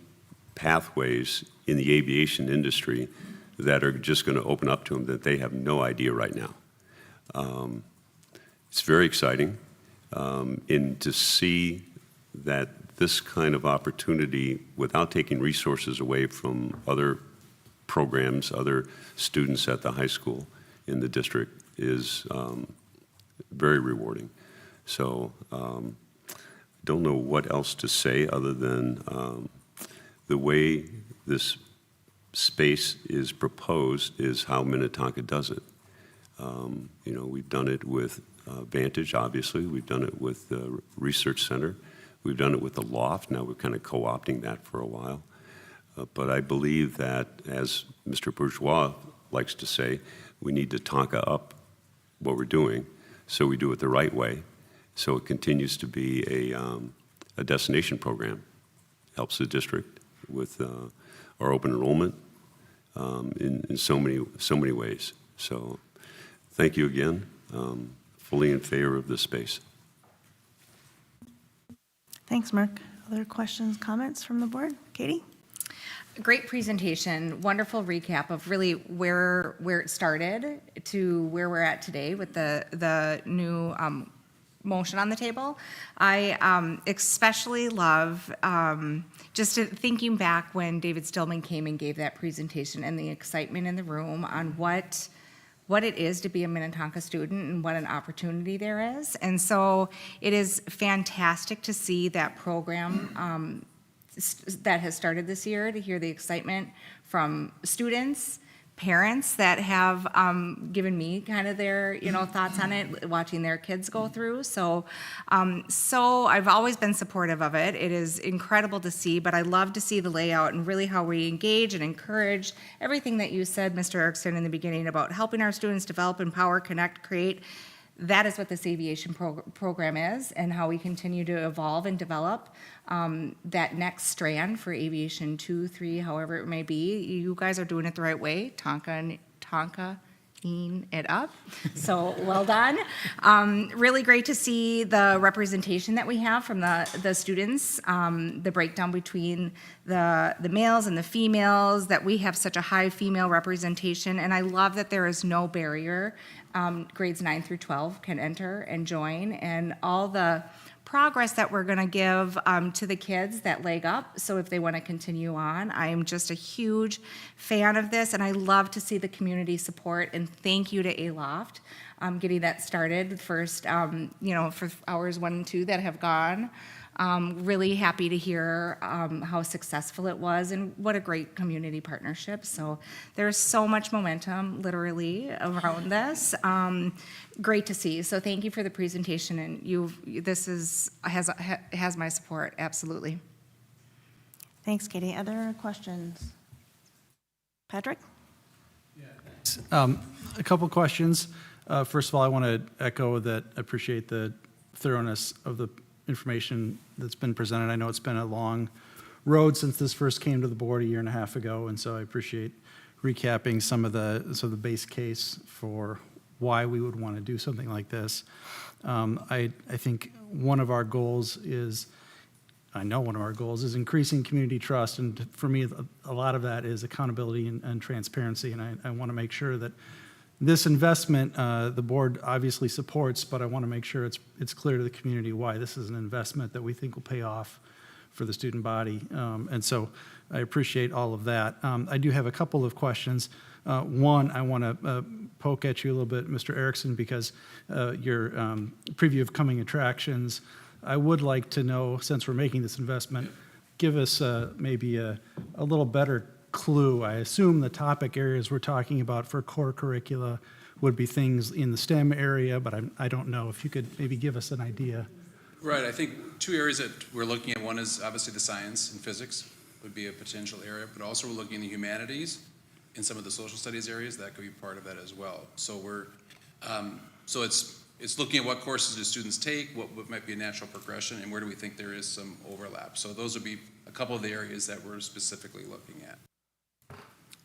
pathways in the aviation industry that are just going to open up to them that they have no idea right now. It's very exciting, and to see that this kind of opportunity without taking resources away from other programs, other students at the high school in the district is very rewarding. So don't know what else to say other than the way this space is proposed is how Minnetonka does it. You know, we've done it with Vantage, obviously. We've done it with the Research Center. We've done it with the Loft. Now we're kind of co-opting that for a while. But I believe that, as Mr. Bourgeois likes to say, we need to Tonka up what we're doing so we do it the right way. So it continues to be a destination program. Helps the district with our open enrollment, in so many ways. So thank you again. Fully in favor of this space. Thanks, Mark. Other questions, comments from the board? Katie? Great presentation, wonderful recap of really where it started to where we're at today with the new motion on the table. I especially love just thinking back when David Stillman came and gave that presentation and the excitement in the room on what it is to be a Minnetonka student and what an opportunity there is. And so it is fantastic to see that program that has started this year, to hear the excitement from students, parents that have given me kind of their thoughts on it, watching their kids go through. So I've always been supportive of it. It is incredible to see, but I love to see the layout and really how we engage and encourage everything that you said, Mr. Erickson, in the beginning about helping our students develop, empower, connect, create. That is what this aviation program is, and how we continue to evolve and develop that next strand for aviation 2, 3, however it may be. You guys are doing it the right way, Tonka it up. So well done. Really great to see the representation that we have from the students, the breakdown between the males and the females, that we have such a high female representation, and I love that there is no barrier. Grades 9 through 12 can enter and join, and all the progress that we're going to give to the kids, that leg up, so if they want to continue on. I am just a huge fan of this, and I love to see the community support, and thank you to Aloft getting that started first, for hours 1 and 2 that have gone. Really happy to hear how successful it was, and what a great community partnership. So there's so much momentum, literally, around this. Great to see. So thank you for the presentation, and this has my support, absolutely. Thanks, Katie. Other questions? Patrick? A couple questions. First of all, I want to echo that I appreciate the thoroughness of the information that's been presented. I know it's been a long road since this first came to the board 1.5 years ago, and so I appreciate recapping some of the base case for why we would want to do something like this. I think one of our goals is, I know one of our goals is increasing community trust, and for me, a lot of that is accountability and transparency, and I want to make sure that this investment, the board obviously supports, but I want to make sure it's clear to the community why this is an investment that we think will pay off for the student body. And so I appreciate all of that. I do have a couple of questions. One, I want to poke at you a little bit, Mr. Erickson, because your preview of coming attractions, I would like to know, since we're making this investment, give us maybe a little better clue. I assume the topic areas we're talking about for core curricula would be things in the STEM area, but I don't know if you could maybe give us an idea. Right, I think 2 areas that we're looking at, one is obviously the science and physics would be a potential area, but also we're looking at the humanities and some of the social studies areas, that could be part of that as well. So we're, so it's looking at what courses do students take, what might be a natural progression, and where do we think there is some overlap. So those would be a couple of the areas that we're specifically looking at.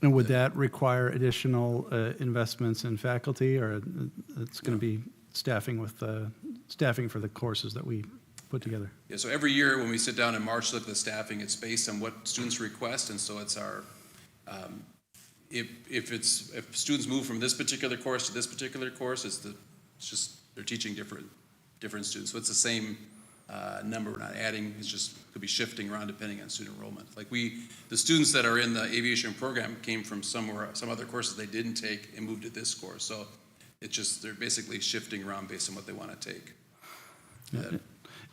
And would that require additional investments in faculty, or it's going to be staffing for the courses that we put together? Yeah, so every year when we sit down in March to look at the staffing, it's based on what students request, and so it's our, if students move from this particular course to this particular course, it's just they're teaching different students. So it's the same number, we're not adding, it's just could be shifting around depending on student enrollment. Like the students that are in the aviation program came from some other courses they didn't take and moved to this course. So it's just, they're basically shifting around based on what they want to take.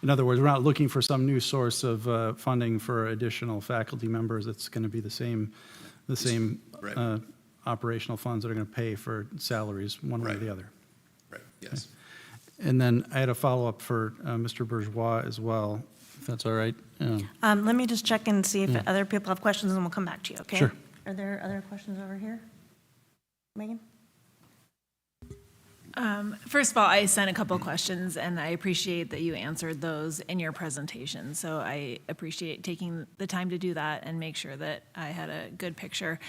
In other words, we're not looking for some new source of funding for additional faculty members. It's going to be the same Right. Operational funds that are going to pay for salaries one way or the other. Right, yes. And then I had a follow-up for Mr. Bourgeois as well, if that's all right. Let me just check and see if other people have questions, and we'll come back to you, okay? Sure. Are there other questions over here? Megan? First of all, I sent a couple questions, and I appreciate that you answered those in your presentation. So I appreciate taking the time to do that and make sure that I had a good picture.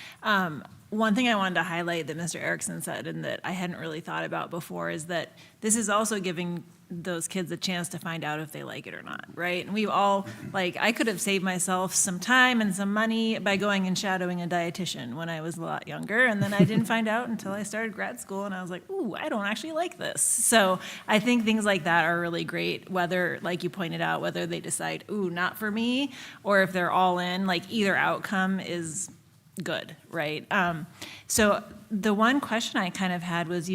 One thing I wanted to highlight that Mr. Erickson said and that I hadn't really thought about before is that this is also giving those kids a chance to find out if they like it or not, right? And we've all, like, I could have saved myself some time and some money by going and shadowing a dietitian when I was a lot younger, and then I didn't find out until I started grad school, and I was like, ooh, I don't actually like this. So I think things like that are really great, whether, like you pointed out, whether they decide, ooh, not for me, or if they're all in, like either outcome is good, right? So the one question I kind of had was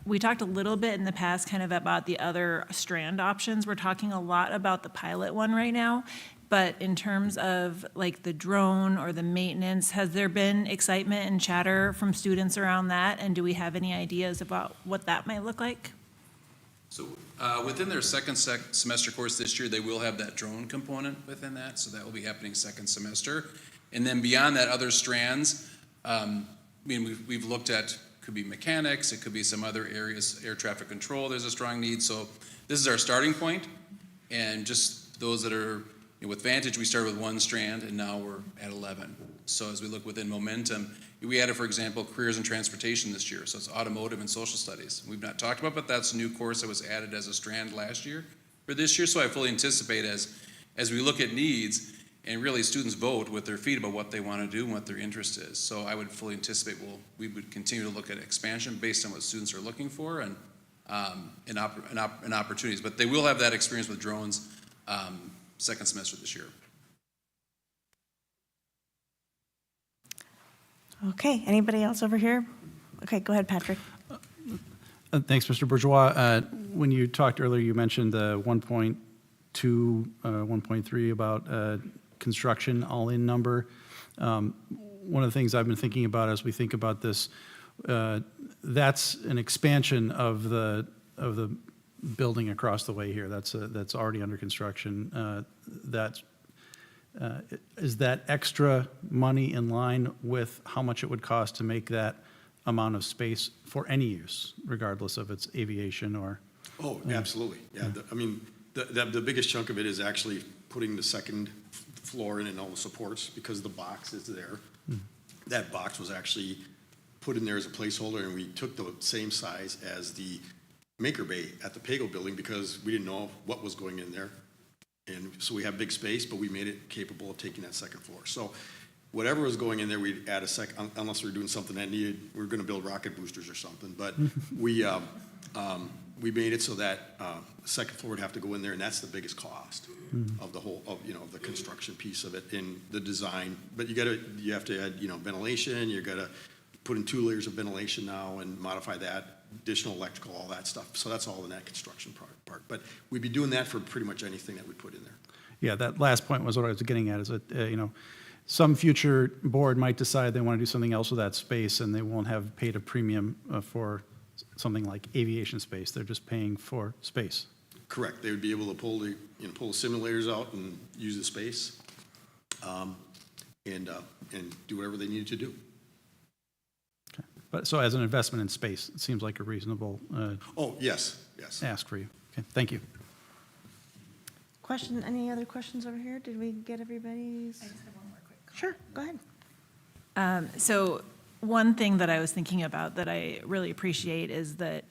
we talked a little bit in the past kind of about the other strand options. We're talking a lot about the pilot one right now, but in terms of like the drone or the maintenance, has there been excitement and chatter from students around that? And do we have any ideas about what that might look like? So within their second semester course this year, they will have that drone component within that, so that will be happening second semester. And then beyond that, other strands, I mean, we've looked at, could be mechanics, it could be some other areas, air traffic control, there's a strong need. So this is our starting point, and just those that are, with Vantage, we started with 1 strand, and now we're at 11. So as we look within Momentum, we added, for example, careers in transportation this year, so it's automotive and social studies. We've not talked about, but that's a new course that was added as a strand last year for this year, so I fully anticipate as we look at needs, and really students vote with their feet about what they want to do and what their interest is. So I would fully anticipate we would continue to look at expansion based on what students are looking for and opportunities. But they will have that experience with drones second semester this year. Okay, anybody else over here? Okay, go ahead, Patrick. Thanks, Mr. Bourgeois. When you talked earlier, you mentioned the 1.2, 1.3 about construction all-in number. One of the things I've been thinking about as we think about this, that's an expansion of the building across the way here. That's already under construction. Is that extra money in line with how much it would cost to make that amount of space for any use, regardless of its aviation or? Oh, absolutely. Yeah, the biggest chunk of it is actually putting the second floor in and all the supports, because the box is there. That box was actually put in there as a placeholder, and we took the same size as the maker bay at the Pago building because we didn't know what was going in there. And so we have big space, but we made it capable of taking that second floor. So whatever was going in there, we'd add a second, unless we were doing something that needed, we were going to build rocket boosters or something. But we made it so that the second floor would have to go in there, and that's the biggest cost of the whole, of the construction piece of it in the design. But you have to add, ventilation. You got to put in 2 layers of ventilation now and modify that, additional electrical, all that stuff. So that's all in that construction part. But we'd be doing that for pretty much anything that we put in there. Yeah, that last point was what I was getting at, is that, some future board might decide they want to do something else with that space, and they won't have paid a premium for something like aviation space. They're just paying for space. Correct. They would be able to pull the simulators out and use the space, and do whatever they needed to do. Okay. But so as an investment in space, it seems like a reasonable yes. ask for you. Okay, thank you. Question, any other questions over here? Did we get everybody's? I just have one more quick comment. Sure, go ahead. So one thing that I was thinking about that I really appreciate is that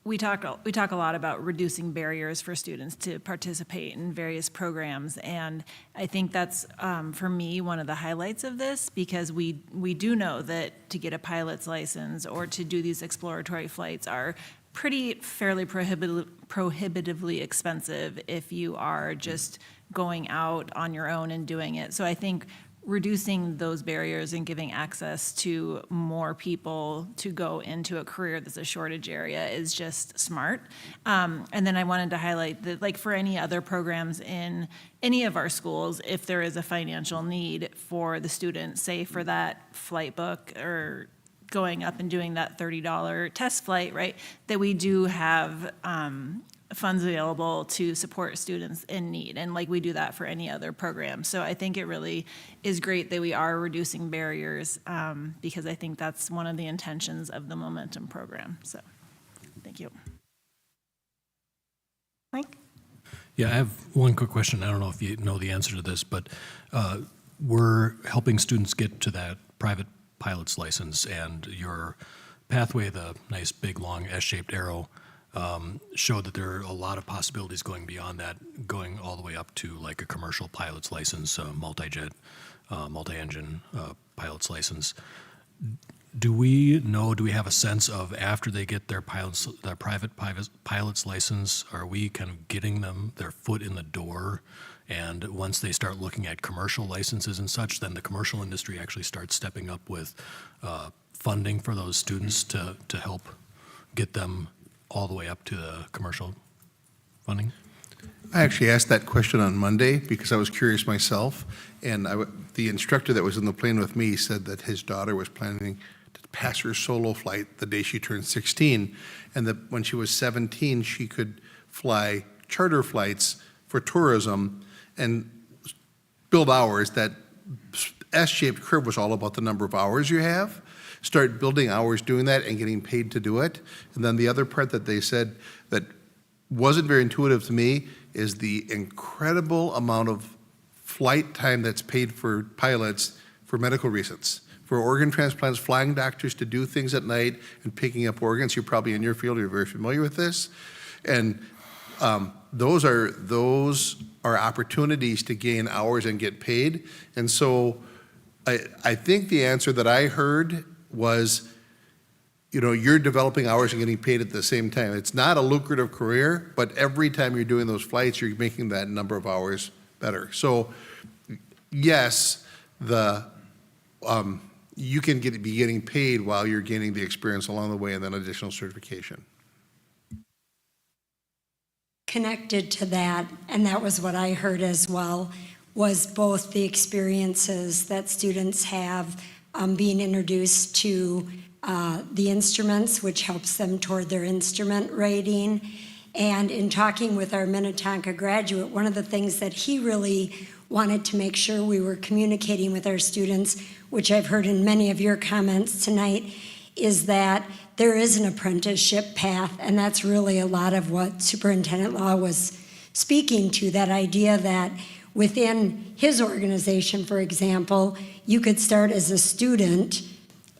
we talk a lot about reducing barriers for students to participate in various programs, and I think that's for me one of the highlights of this, because we do know that to get a pilot's license or to do these exploratory flights are fairly prohibitively expensive if you are just going out on your own and doing it. So I think reducing those barriers and giving access to more people to go into a career that's a shortage area is just smart. And then I wanted to highlight that, like for any other programs in any of our schools, if there is a financial need for the student, say for that flight book or going up and doing that $30 test flight, right, that we do have funds available to support students in need, and like we do that for any other program. So I think it really is great that we are reducing barriers, because I think that's one of the intentions of the Momentum program. So Thank you. Mike? Yeah, I have one quick question. I don't know if you know the answer to this, but we're helping students get to that private pilot's license, and your pathway, the nice big long S-shaped arrow, showed that there are a lot of possibilities going beyond that, going all the way up to like a commercial pilot's license, multi-jet, multi-engine pilot's license. Do we have a sense of, after they get their private pilot's license, are we kind of getting them their foot in the door? And once they start looking at commercial licenses and such, then the commercial industry actually starts stepping up with funding for those students to help get them all the way up to the commercial funding? I actually asked that question on Monday because I was curious myself, and the instructor that was in the plane with me said that his daughter was planning to pass her solo flight the day she turned 16, and that when she was 17, she could fly charter flights for tourism and build hours. That S-shaped curve was all about the number of hours you have. Start building hours doing that and getting paid to do it. And then the other part that they said that wasn't very intuitive to me is the incredible amount of flight time that's paid for pilots for medical reasons. For organ transplants, flying doctors to do things at night and picking up organs. You're probably in your field, you're very familiar with this. And those are opportunities to gain hours and get paid. And so I think the answer that I heard was, you're developing hours and getting paid at the same time. It's not a lucrative career, but every time you're doing those flights, you're making that number of hours better. So yes, you can be getting paid while you're gaining the experience along the way and then additional certification. Connected to that, and that was what I heard as well, was both the experiences that students have being introduced to the instruments, which helps them toward their instrument rating. And in talking with our Minnetonka graduate, one of the things that he really wanted to make sure we were communicating with our students, which I've heard in many of your comments tonight, is that there is an apprenticeship path, and that's really a lot of what Superintendent Law was speaking to, that idea that within his organization, for example, you could start as a student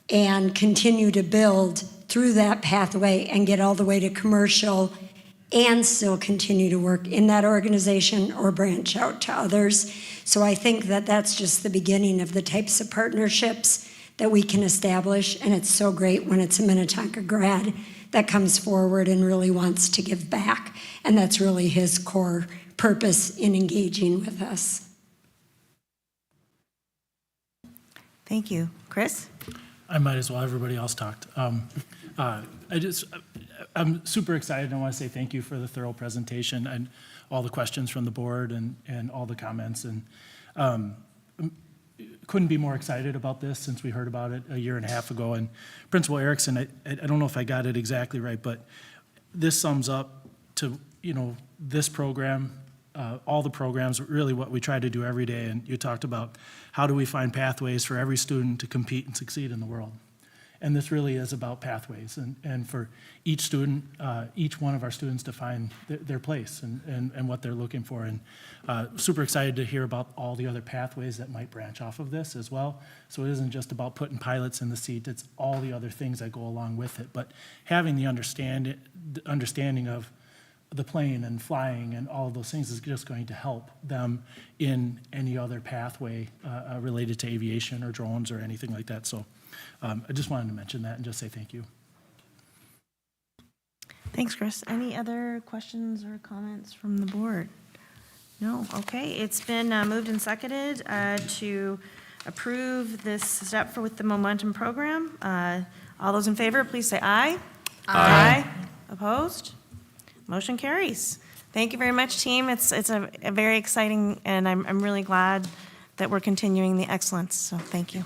and continue to build through that pathway and get all the way to commercial and still continue to work in that organization or branch out to others. So I think that that's just the beginning of the types of partnerships that we can establish, and it's so great when it's a Minnetonka grad that comes forward and really wants to give back, and that's really his core purpose in engaging with us. Thank you. Chris? I might as well. Everybody else talked. I'm super excited. I want to say thank you for the thorough presentation and all the questions from the board and all the comments. And couldn't be more excited about this since we heard about it a year and a half ago. And Principal Erickson, I don't know if I got it exactly right, but this sums up to, this program, all the programs, really what we try to do every day. And you talked about how do we find pathways for every student to compete and succeed in the world. And this really is about pathways and for each student, each one of our students to find their place and what they're looking for. And super excited to hear about all the other pathways that might branch off of this as well. So it isn't just about putting pilots in the seat, it's all the other things that go along with it. But having the understanding of the plane and flying and all of those things is just going to help them in any other pathway related to aviation or drones or anything like that. So I just wanted to mention that and just say thank you. Thanks, Chris. Any other questions or comments from the board? No? Okay. It's been moved and seconded to approve this step with the Momentum program. All those in favor, please say aye. Aye. Opposed? Motion carries. Thank you very much, team. It's a very exciting, and I'm really glad that we're continuing the excellence, so thank you.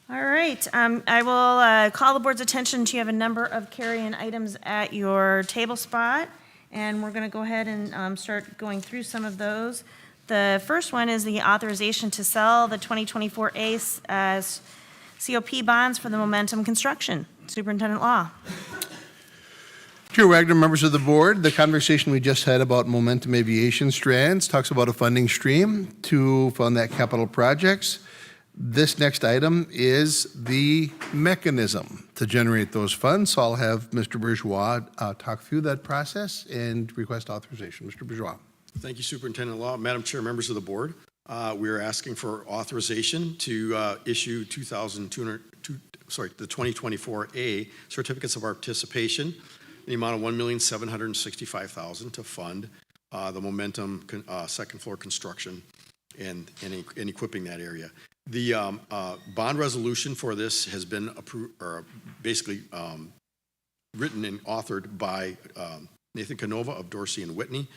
All right, I will call the board's attention to you have a number of carry-in items at your table spot, and we're going to go ahead and start going through some of those. The first one is the authorization to sell the 2024 ACE COP bonds for the Momentum construction. Superintendent Law. Chair Wagner, members of the board, the conversation we just had about Momentum Aviation Strands talks about a funding stream to fund that capital projects. This next item is the mechanism to generate those funds. So I'll have Mr. Bourgeois talk through that process and request authorization. Mr. Bourgeois. Thank you, Superintendent Law. Madam Chair, members of the board, we are asking for authorization to issue the 2024A certificates of participation in the amount of $1,765,000 to fund the Momentum second floor construction and equipping that area. The bond resolution for this has been approved, or basically written and authored by Nathan Canova of Dorsey and Whitney,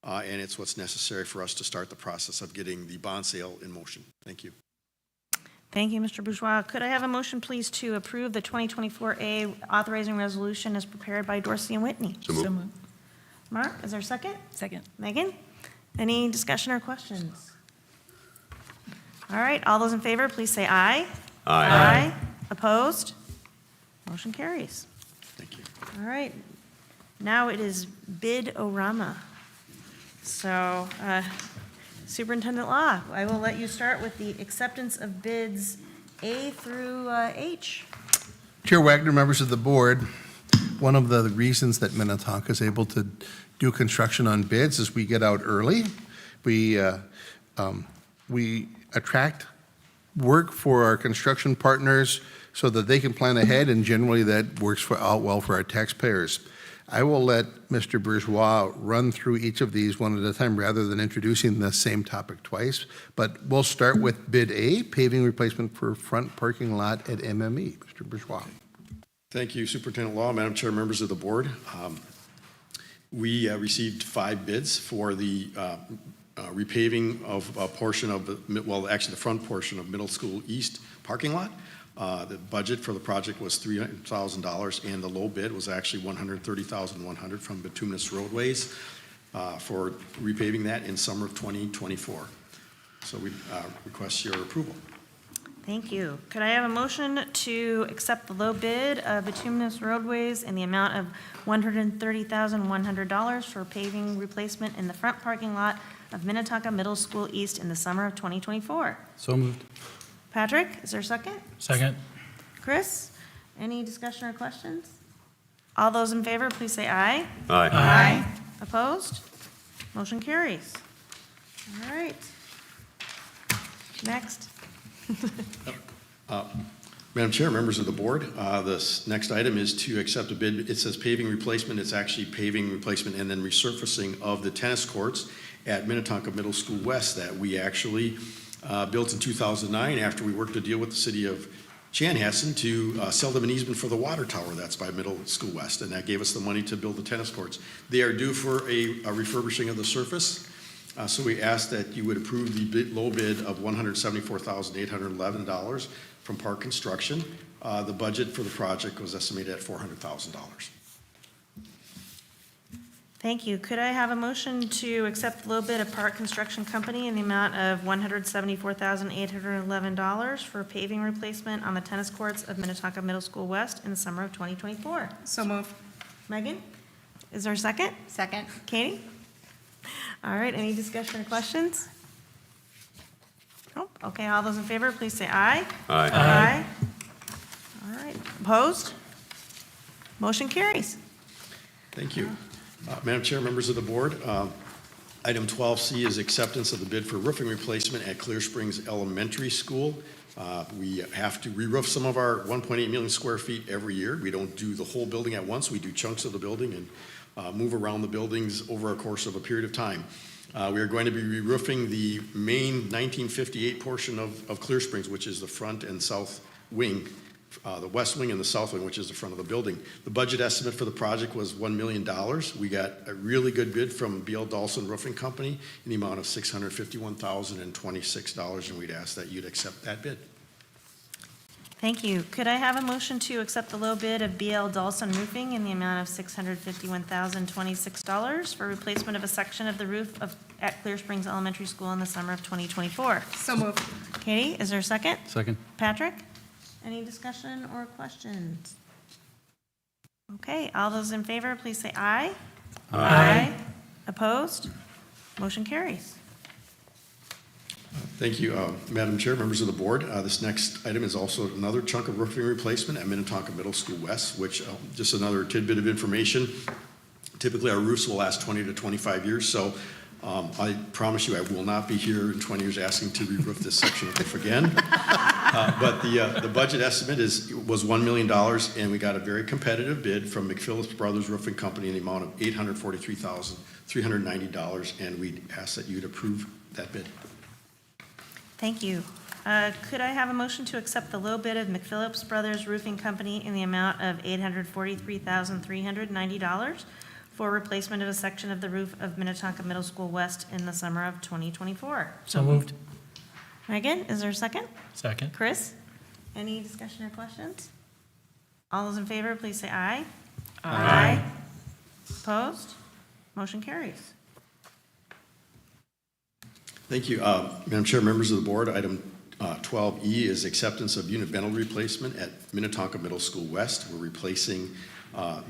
and it's what's necessary for us to start the process of getting the bond sale in motion. Thank you. Thank you, Mr. Bourgeois. Could I have a motion, please, to approve the 2024A authorizing resolution as prepared by Dorsey and Whitney? So moved. Mark, is there a second? Second. Megan? Any discussion or questions? All right, all those in favor, please say aye. Aye. Opposed? Motion carries. Thank you. All right, now it is bid-orama. So, Superintendent Law, I will let you start with the acceptance of bids A through H. Chair Wagner, members of the board, one of the reasons that Minnetonka is able to do construction on bids is we get out early. We attract work for our construction partners so that they can plan ahead, and generally that works out well for our taxpayers. I will let Mr. Bourgeois run through each of these one at a time rather than introducing the same topic twice, but we'll start with bid A, paving replacement for front parking lot at MME. Mr. Bourgeois. Thank you, Superintendent Law, Madam Chair, members of the board. We received 5 bids for the repaving of a portion of, the front portion of Middle School East parking lot. The budget for the project was $300,000, and the low bid was actually $130,100 from Bituminous Roadways for repaving that in summer of 2024. So we request your approval. Thank you. Could I have a motion to accept the low bid of Bituminous Roadways in the amount of $130,100 for paving replacement in the front parking lot of Minnetonka Middle School East in the summer of 2024? So moved. Patrick, is there a second? Second. Chris, any discussion or questions? All those in favor, please say aye. Aye. Aye. Opposed? Motion carries. All right. Next. Madam Chair, members of the board, this next item is to accept a bid. It says paving replacement. It's actually paving replacement and then resurfacing of the tennis courts at Minnetonka Middle School West that we actually built in 2009 after we worked a deal with the city of Chanhassen to sell them an easement for the water tower that's by Middle School West, and that gave us the money to build the tennis courts. They are due for a refurbishing of the surface, so we ask that you would approve the low bid of $174,811 from Park Construction. The budget for the project was estimated at $400,000. Thank you. Could I have a motion to accept the low bid of Park Construction Company in the amount of $174,811 for paving replacement on the tennis courts of Minnetonka Middle School West in the summer of 2024? So moved. Megan, is there a second? Second. Katie? All right, any discussion or questions? Nope. Okay, all those in favor, please say aye. Aye. Aye. All right, opposed? Motion carries. Thank you. Madam Chair, members of the board, item 12C is acceptance of the bid for roofing replacement at Clear Springs Elementary School. We have to re-roof some of our 1.8 million square feet every year. We don't do the whole building at once. We do chunks of the building and move around the buildings over a course of a period of time. We are going to be re-roofing the main 1958 portion of Clear Springs, which is the front and south wing, the west wing and the south wing, which is the front of the building. The budget estimate for the project was $1 million. We got a really good bid from B.L. Dawson Roofing Company in the amount of $651,026, and we'd ask that you'd accept that bid. Thank you. Could I have a motion to accept the low bid of B.L. Dawson Roofing in the amount of $651,026 for replacement of a section of the roof at Clear Springs Elementary School in the summer of 2024? So moved. Katie, is there a second? Second. Patrick? Any discussion or questions? Okay, all those in favor, please say aye. Aye. Opposed? Motion carries. Thank you, Madam Chair, members of the board. This next item is also another chunk of roofing replacement at Minnetonka Middle School West, which just another tidbit of information. Typically, our roofs will last 20 to 25 years, so I promise you I will not be here in 20 years asking to re-roof this section of roof again. But the budget estimate was $1 million, and we got a very competitive bid from McPhillips Brothers Roofing Company in the amount of $843,390, and we'd ask that you'd approve that bid. Thank you. Could I have a motion to accept the low bid of McPhillips Brothers Roofing Company in the amount of $843,390 for replacement of a section of the roof of Minnetonka Middle School West in the summer of 2024? So moved. Megan, is there a second? Second. Chris? Any discussion or questions? All those in favor, please say aye. Aye. Opposed? Motion carries. Thank you. Madam Chair, members of the board, item 12E is acceptance of unit ventilator replacement at Minnetonka Middle School West. We're replacing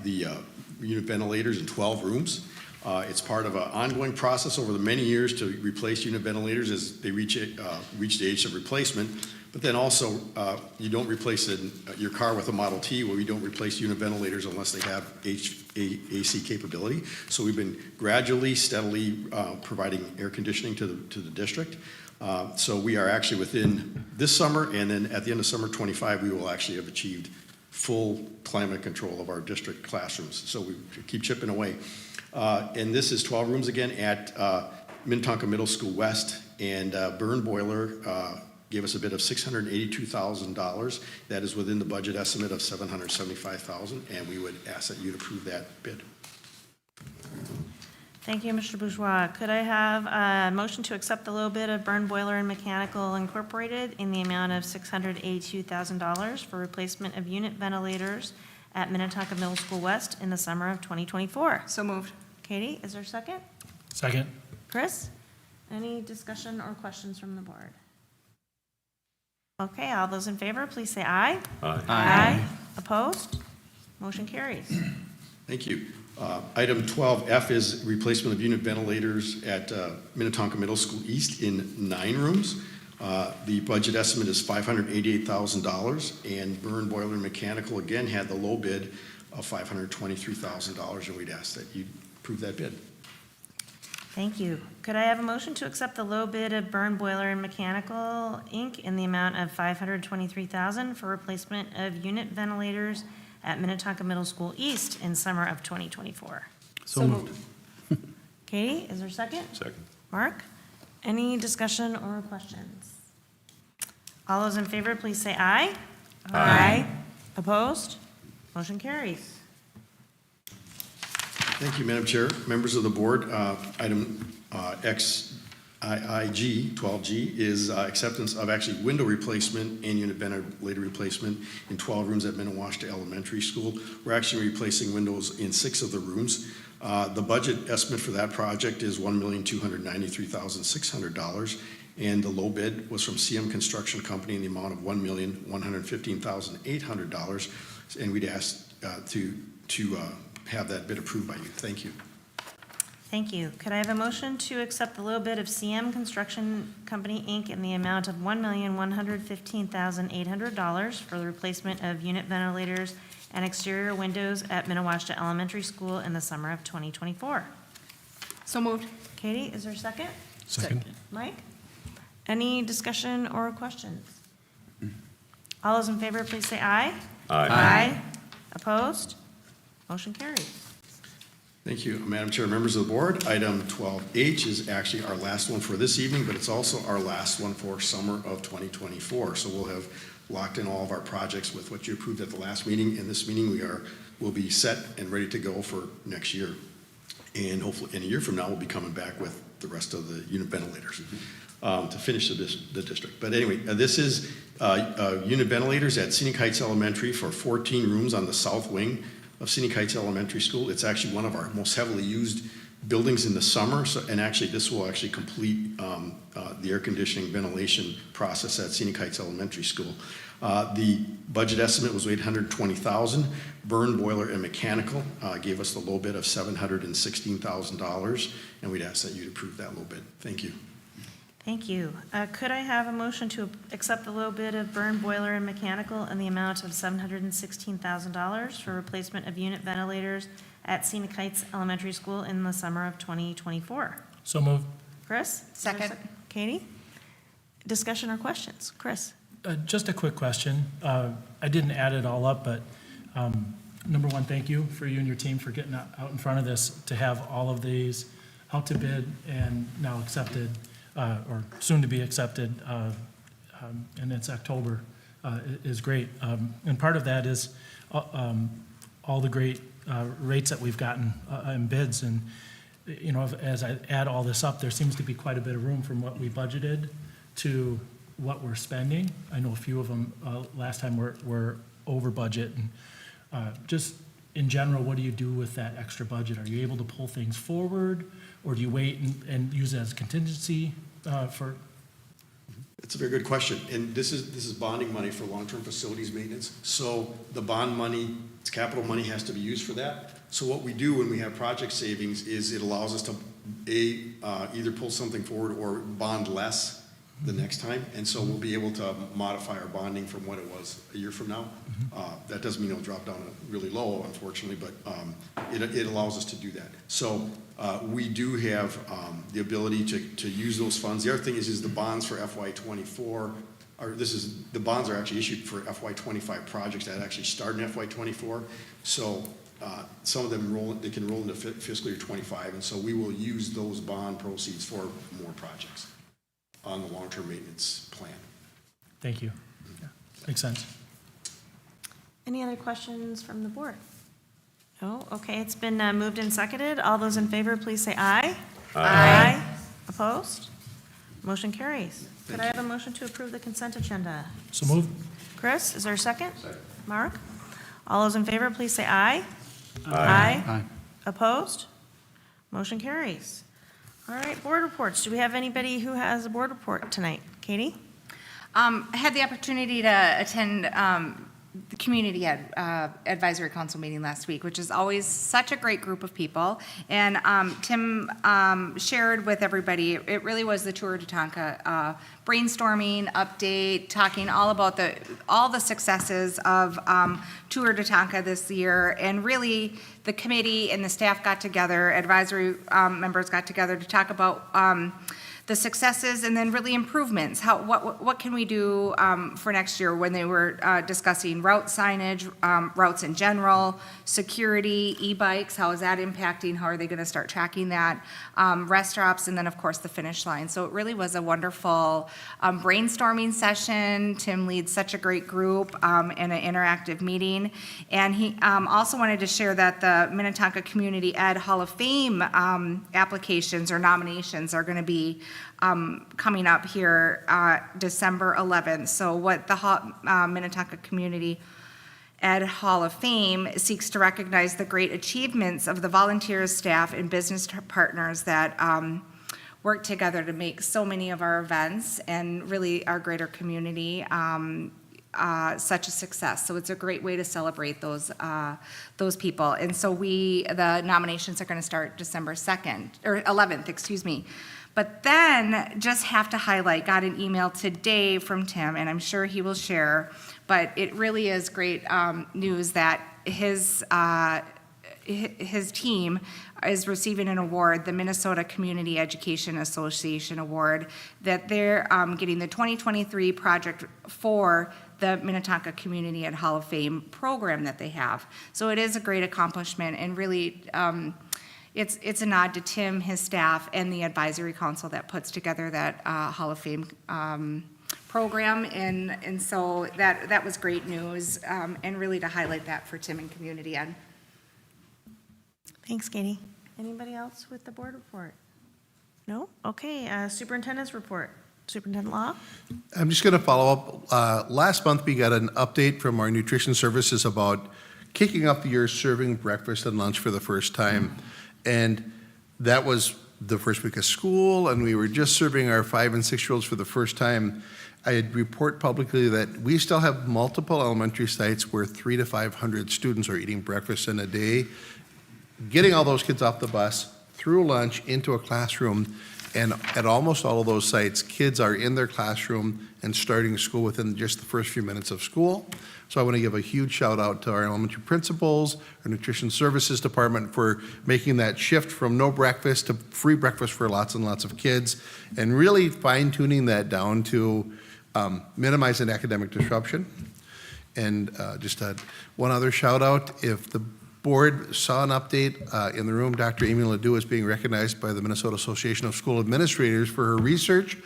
the unit ventilators in 12 rooms. It's part of an ongoing process over the many years to replace unit ventilators as they reach the age of replacement. But then also, you don't replace your car with a Model T, where we don't replace unit ventilators unless they have AC capability. So we've been gradually, steadily providing air conditioning to the district. So we are actually within this summer, and then at the end of summer 25, we will actually have achieved full climate control of our district classrooms. So we keep chipping away. And this is 12 rooms again at Minnetonka Middle School West, and burn boiler gave us a bid of $682,000. That is within the budget estimate of $775,000, and we would ask that you'd approve that bid. Thank you, Mr. Bourgeois. Could I have a motion to accept the low bid of Burn Boiler and Mechanical Incorporated in the amount of $682,000 for replacement of unit ventilators at Minnetonka Middle School West in the summer of 2024? So moved. Katie, is there a second? Second. Chris? Any discussion or questions from the board? Okay, all those in favor, please say aye. Aye. Aye. Opposed? Motion carries. Thank you. Item 12F is replacement of unit ventilators at Minnetonka Middle School East in 9 rooms. The budget estimate is $588,000, and Burn Boiler and Mechanical again had the low bid of $523,000, and we'd ask that you approve that bid. Thank you. Could I have a motion to accept the low bid of Burn Boiler and Mechanical, Inc. in the amount of $523,000 for replacement of unit ventilators at Minnetonka Middle School East in summer of 2024? So moved. Katie, is there a second? Second. Mark? Any discussion or questions? All those in favor, please say aye. Aye. Opposed? Motion carries. Thank you, Madam Chair. Members of the board, item XIIG, 12G, is acceptance of actually window replacement and unit ventilator replacement in 12 rooms at Minnewashta Elementary School. We're actually replacing windows in 6 of the rooms. The budget estimate for that project is $1,293,600, and the low bid was from CM Construction Company in the amount of $1,115,800, and we'd ask to have that bid approved by you. Thank you. Thank you. Could I have a motion to accept the low bid of CM Construction Company, Inc. in the amount of $1,115,800 for the replacement of unit ventilators and exterior windows at Minnewashta Elementary School in the summer of 2024? So moved. Katie, is there a second? Second. Mike? Any discussion or questions? All those in favor, please say aye. Aye. Opposed? Motion carries. Thank you, Madam Chair, members of the board. Item 12H is actually our last one for this evening, but it's also our last one for summer of 2024. So we'll have locked in all of our projects with what you approved at the last meeting. In this meeting, we'll be set and ready to go for next year. And hopefully in a year from now, we'll be coming back with the rest of the unit ventilators to finish the district. But anyway, this is unit ventilators at Scenic Heights Elementary for 14 rooms on the south wing of Scenic Heights Elementary School. It's actually one of our most heavily used buildings in the summer, and actually this will actually complete the air conditioning ventilation process at Scenic Heights Elementary School. The budget estimate was $820,000. Burn, boiler, and mechanical gave us the low bid of $716,000, and we'd ask that you'd approve that low bid. Thank you. Thank you. Could I have a motion to accept the low bid of burn, boiler, and mechanical in the amount of $716,000 for replacement of unit ventilators at Scenic Heights Elementary School in the summer of 2024? So moved. Chris? Second. Katie? Discussion or questions? Chris? Just a quick question. I didn't add it all up, but number one, thank you for you and your team for getting out in front of this to have all of these out to bid and now accepted, or soon to be accepted, and it's October, is great. And part of that is all the great rates that we've gotten in bids. And, you know, as I add all this up, there seems to be quite a bit of room from what we budgeted to what we're spending. I know a few of them last time were over budget. And just in general, what do you do with that extra budget? Are you able to pull things forward, or do you wait and use it as contingency for? It's a very good question, and this is bonding money for long-term facilities maintenance. So the bond money, it's capital money, has to be used for that. So what we do when we have project savings is it allows us to either pull something forward or bond less the next time, and so we'll be able to modify our bonding from what it was a year from now. That doesn't mean it'll drop down really low, unfortunately, but it allows us to do that. So we do have the ability to use those funds. The other thing is the bonds for FY24, the bonds are actually issued for FY25 projects that actually start in FY24. So some of them they can roll into fiscal year 25, and so we will use those bond proceeds for more projects on the long-term maintenance plan. Thank you. Yeah, makes sense. Any other questions from the board? No? Okay, it's been moved and seconded. All those in favor, please say aye. Aye. Opposed? Motion carries. Could I have a motion to approve the consent agenda? So moved. Chris, is there a second? Second. Mark? All those in favor, please say aye. Aye. Aye. Opposed? Motion carries. All right, board reports. Do we have anybody who has a board report tonight? Katie? I had the opportunity to attend the Community Advisory Council meeting last week, which is always such a great group of people. And Tim shared with everybody, it really was the Tour de Tonka brainstorming, update, talking all about all the successes of Tour de Tonka this year. And really, the committee and the staff got together, advisory members got together to talk about the successes and then really improvements. What can we do for next year when they were discussing route signage, routes in general, security, e-bikes, how is that impacting, how are they gonna start tracking that, rest stops, and then of course the finish line. So it really was a wonderful brainstorming session. Tim leads such a great group and an interactive meeting. And he also wanted to share that the Minnetonka Community Ed Hall of Fame applications or nominations are gonna be coming up here December 11th. So what the Minnetonka Community Ed Hall of Fame seeks to recognize the great achievements of the volunteers, staff, and business partners that work together to make so many of our events and really our greater community such a success. So it's a great way to celebrate those people. And so the nominations are going to start December 2nd, or 11th, excuse me. But then, just have to highlight, got an email today from Tim, and I'm sure he will share, but it really is great news that his team is receiving an award, the Minnesota Community Education Association Award, that they're getting the 2023 project for the Minnetonka Community Ed Hall of Fame program that they have. So it is a great accomplishment, and really, it's a nod to Tim, his staff, and the advisory council that puts together that Hall of Fame program, and so that was great news, and really to highlight that for Tim and Community Ed. Thanks, Katie. Anybody else with the board report? No? Okay, superintendent's report. Superintendent Law? I'm just going to follow up. Last month, we got an update from our nutrition services about kicking off the year serving breakfast and lunch for the first time. And that was the first week of school, and we were just serving our 5- and 6-year-olds for the first time, I'd report publicly that we still have multiple elementary sites where 300 to 500 students are eating breakfast in a day, getting all those kids off the bus, through lunch, into a classroom, and at almost all of those sites, kids are in their classroom and starting school within just the first few minutes of school. So I want to give a huge shout out to our elementary principals, our nutrition services department for making that shift from no breakfast to free breakfast for lots and lots of kids, and really fine tuning that down to minimizing academic disruption. And just one other shout out, if the board saw an update in the room, Dr. Amy Ledoux is being recognized by the Minnesota Association of School Administrators for her research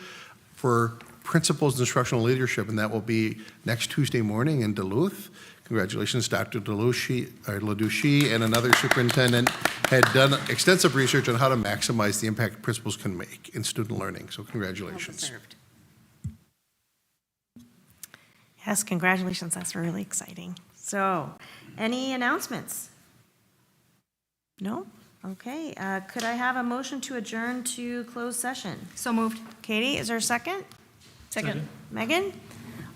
for principals and instructional leadership, and that will be next Tuesday morning in Duluth. Congratulations, Dr. Ledoux. She and another superintendent had done extensive research on how to maximize the impact principals can make in student learning, so congratulations. Yes, congratulations. That's really exciting. So, any announcements? No? Okay. Could I have a motion to adjourn to closed session? So moved. Katie, is there a second? Second. Megan?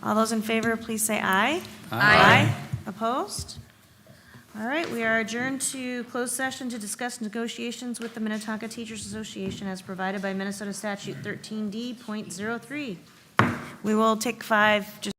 All those in favor, please say aye. Aye. Opposed? All right, we are adjourned to closed session to discuss negotiations with the Minnetonka Teachers Association as provided by Minnesota Statute 13D.03. We will take 5, just